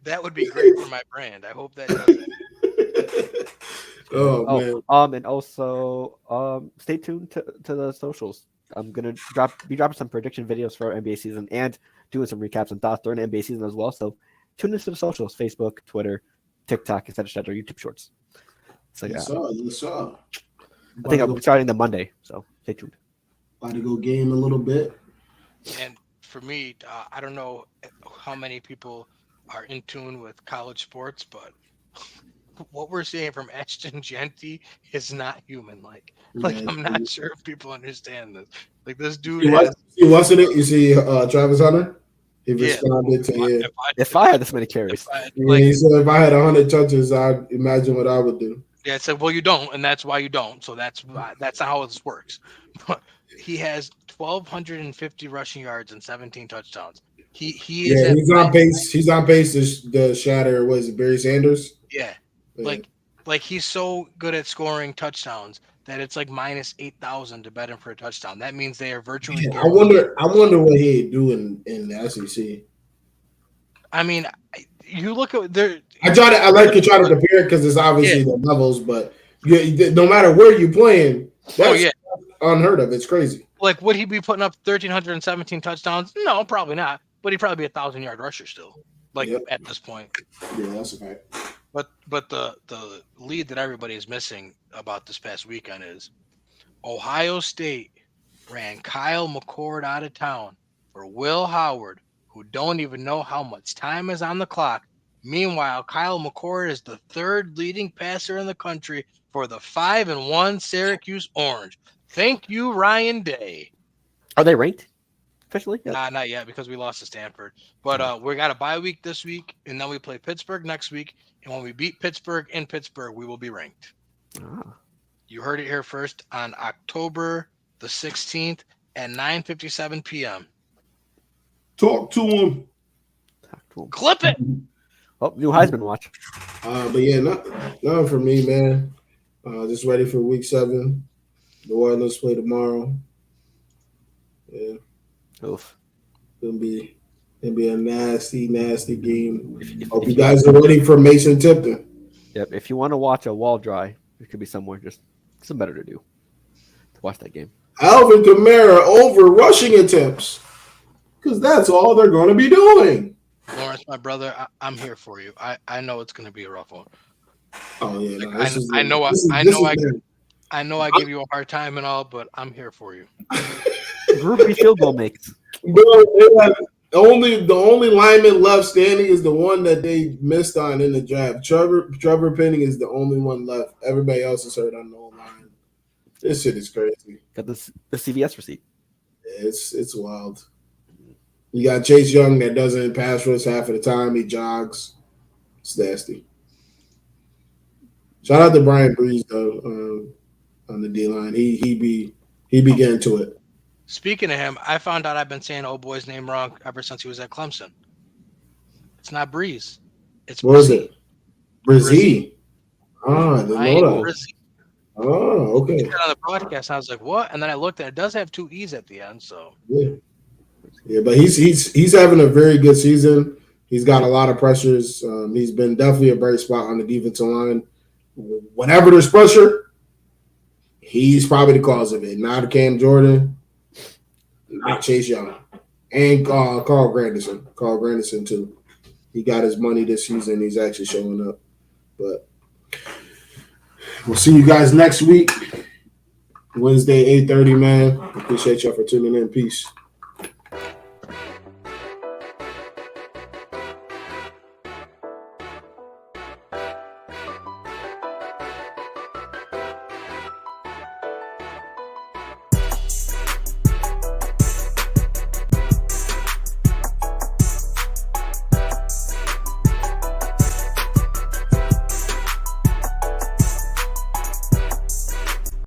That would be great for my brand. I hope that does it. Man. And also, stay tuned to the socials. I'm gonna be dropping some prediction videos for our NBA season and doing some recaps and thoughts during the NBA season as well. So tune into the socials: Facebook, Twitter, TikTok, etc., YouTube Shorts. So yeah, I think I'm starting the Monday, so stay tuned. About to go game a little bit. And for me, I don't know how many people are in tune with college sports, but what we're seeing from Ashton Genty is not human-like. Like, I'm not sure if people understand this. Like, this dude he wasn't it. You see Travis Hunter? He responded to it. If I had this many carries. He said if I had 100 touches, I'd imagine what I would do. Yeah, it said, well, you don't, and that's why you don't. So that's not how this works. But he has 1,250 rushing yards and 17 touchdowns. He's on pace. He's on pace to shatter. Was it Barry Sanders? Yeah. Like he's so good at scoring touchdowns that it's like minus 8,000 to bet him for a touchdown. That means they are virtually. Yeah, I wonder what he'd do in the SEC. I mean, you look at there. I like to try to compare it because it's obviously the levels, but no matter where you're playing, that's unheard of. It's crazy. Like, would he be putting up 1,317 touchdowns? No, probably not. But he'd probably be 1,000-yard rusher still. At this point. Yeah, that's a fact. But the lead that everybody is missing about this past weekend is Ohio State ran Kyle McCord out of town for Will Howard, who don't even know how much time is on the clock. Meanwhile, Kyle McCord is the 3rd leading passer in the country for the 5-1 Syracuse Orange. Thank you, Ryan Day. Are they ranked officially? Nah, not yet because we lost to Stanford. But we got a bye week this week, and then we play Pittsburgh next week. And when we beat Pittsburgh in Pittsburgh, we will be ranked. Ah. You heard it here first on October the 16th at 9:57 p.m. Talk to him. Clip it. Oh, new Heisman watch. But yeah, nothing for me, man. Just ready for week 7. New Orleans play tomorrow. Yeah. Oof. It'll be a nasty, nasty game. Hope you guys are ready for Mason Tipton. Yep. If you want to watch a wall dry, it could be somewhere just some better to do to watch that game. Alvin Kamara over rushing attempts, because that's all they're going to be doing. Lawrence, my brother, I'm here for you. I know it's going to be a rough one. Oh yeah, I know I give you a hard time and all, but I'm here for you. Groupie field goal makes. Bro, The only lineman left standing is the one that they missed on in the draft. Trevor Penning is the only one left. Everybody else is hurt on the line. This shit is crazy. Got the CVS receipt. It's wild. You got Chase Young that doesn't pass rush half of the time. He jogs. It's nasty. Shout out to Brian Breeze though on the D line. He be getting to it. Speaking of him, I found out I've been saying old boy's name wrong ever since he was at Clemson. It's not Breeze. It's what is it? Brizzy. I didn't know that. Brizzy. Oh, okay. On the broadcast, I was like, "What?" And then I looked, and it does have 2 E's at the end. So yeah, but he's having a very good season. He's got a lot of pressures. He's been definitely a bright spot on the defensive line. Whenever there's pressure, he's probably the cause of it. Not Cam Jordan, not Chase Young, and Carl Grandison. Carl Grandison too. He got his money this season. He's actually showing up. But we'll see you guys next week, Wednesday, 8:30, man. Appreciate y'all for tuning in. Peace.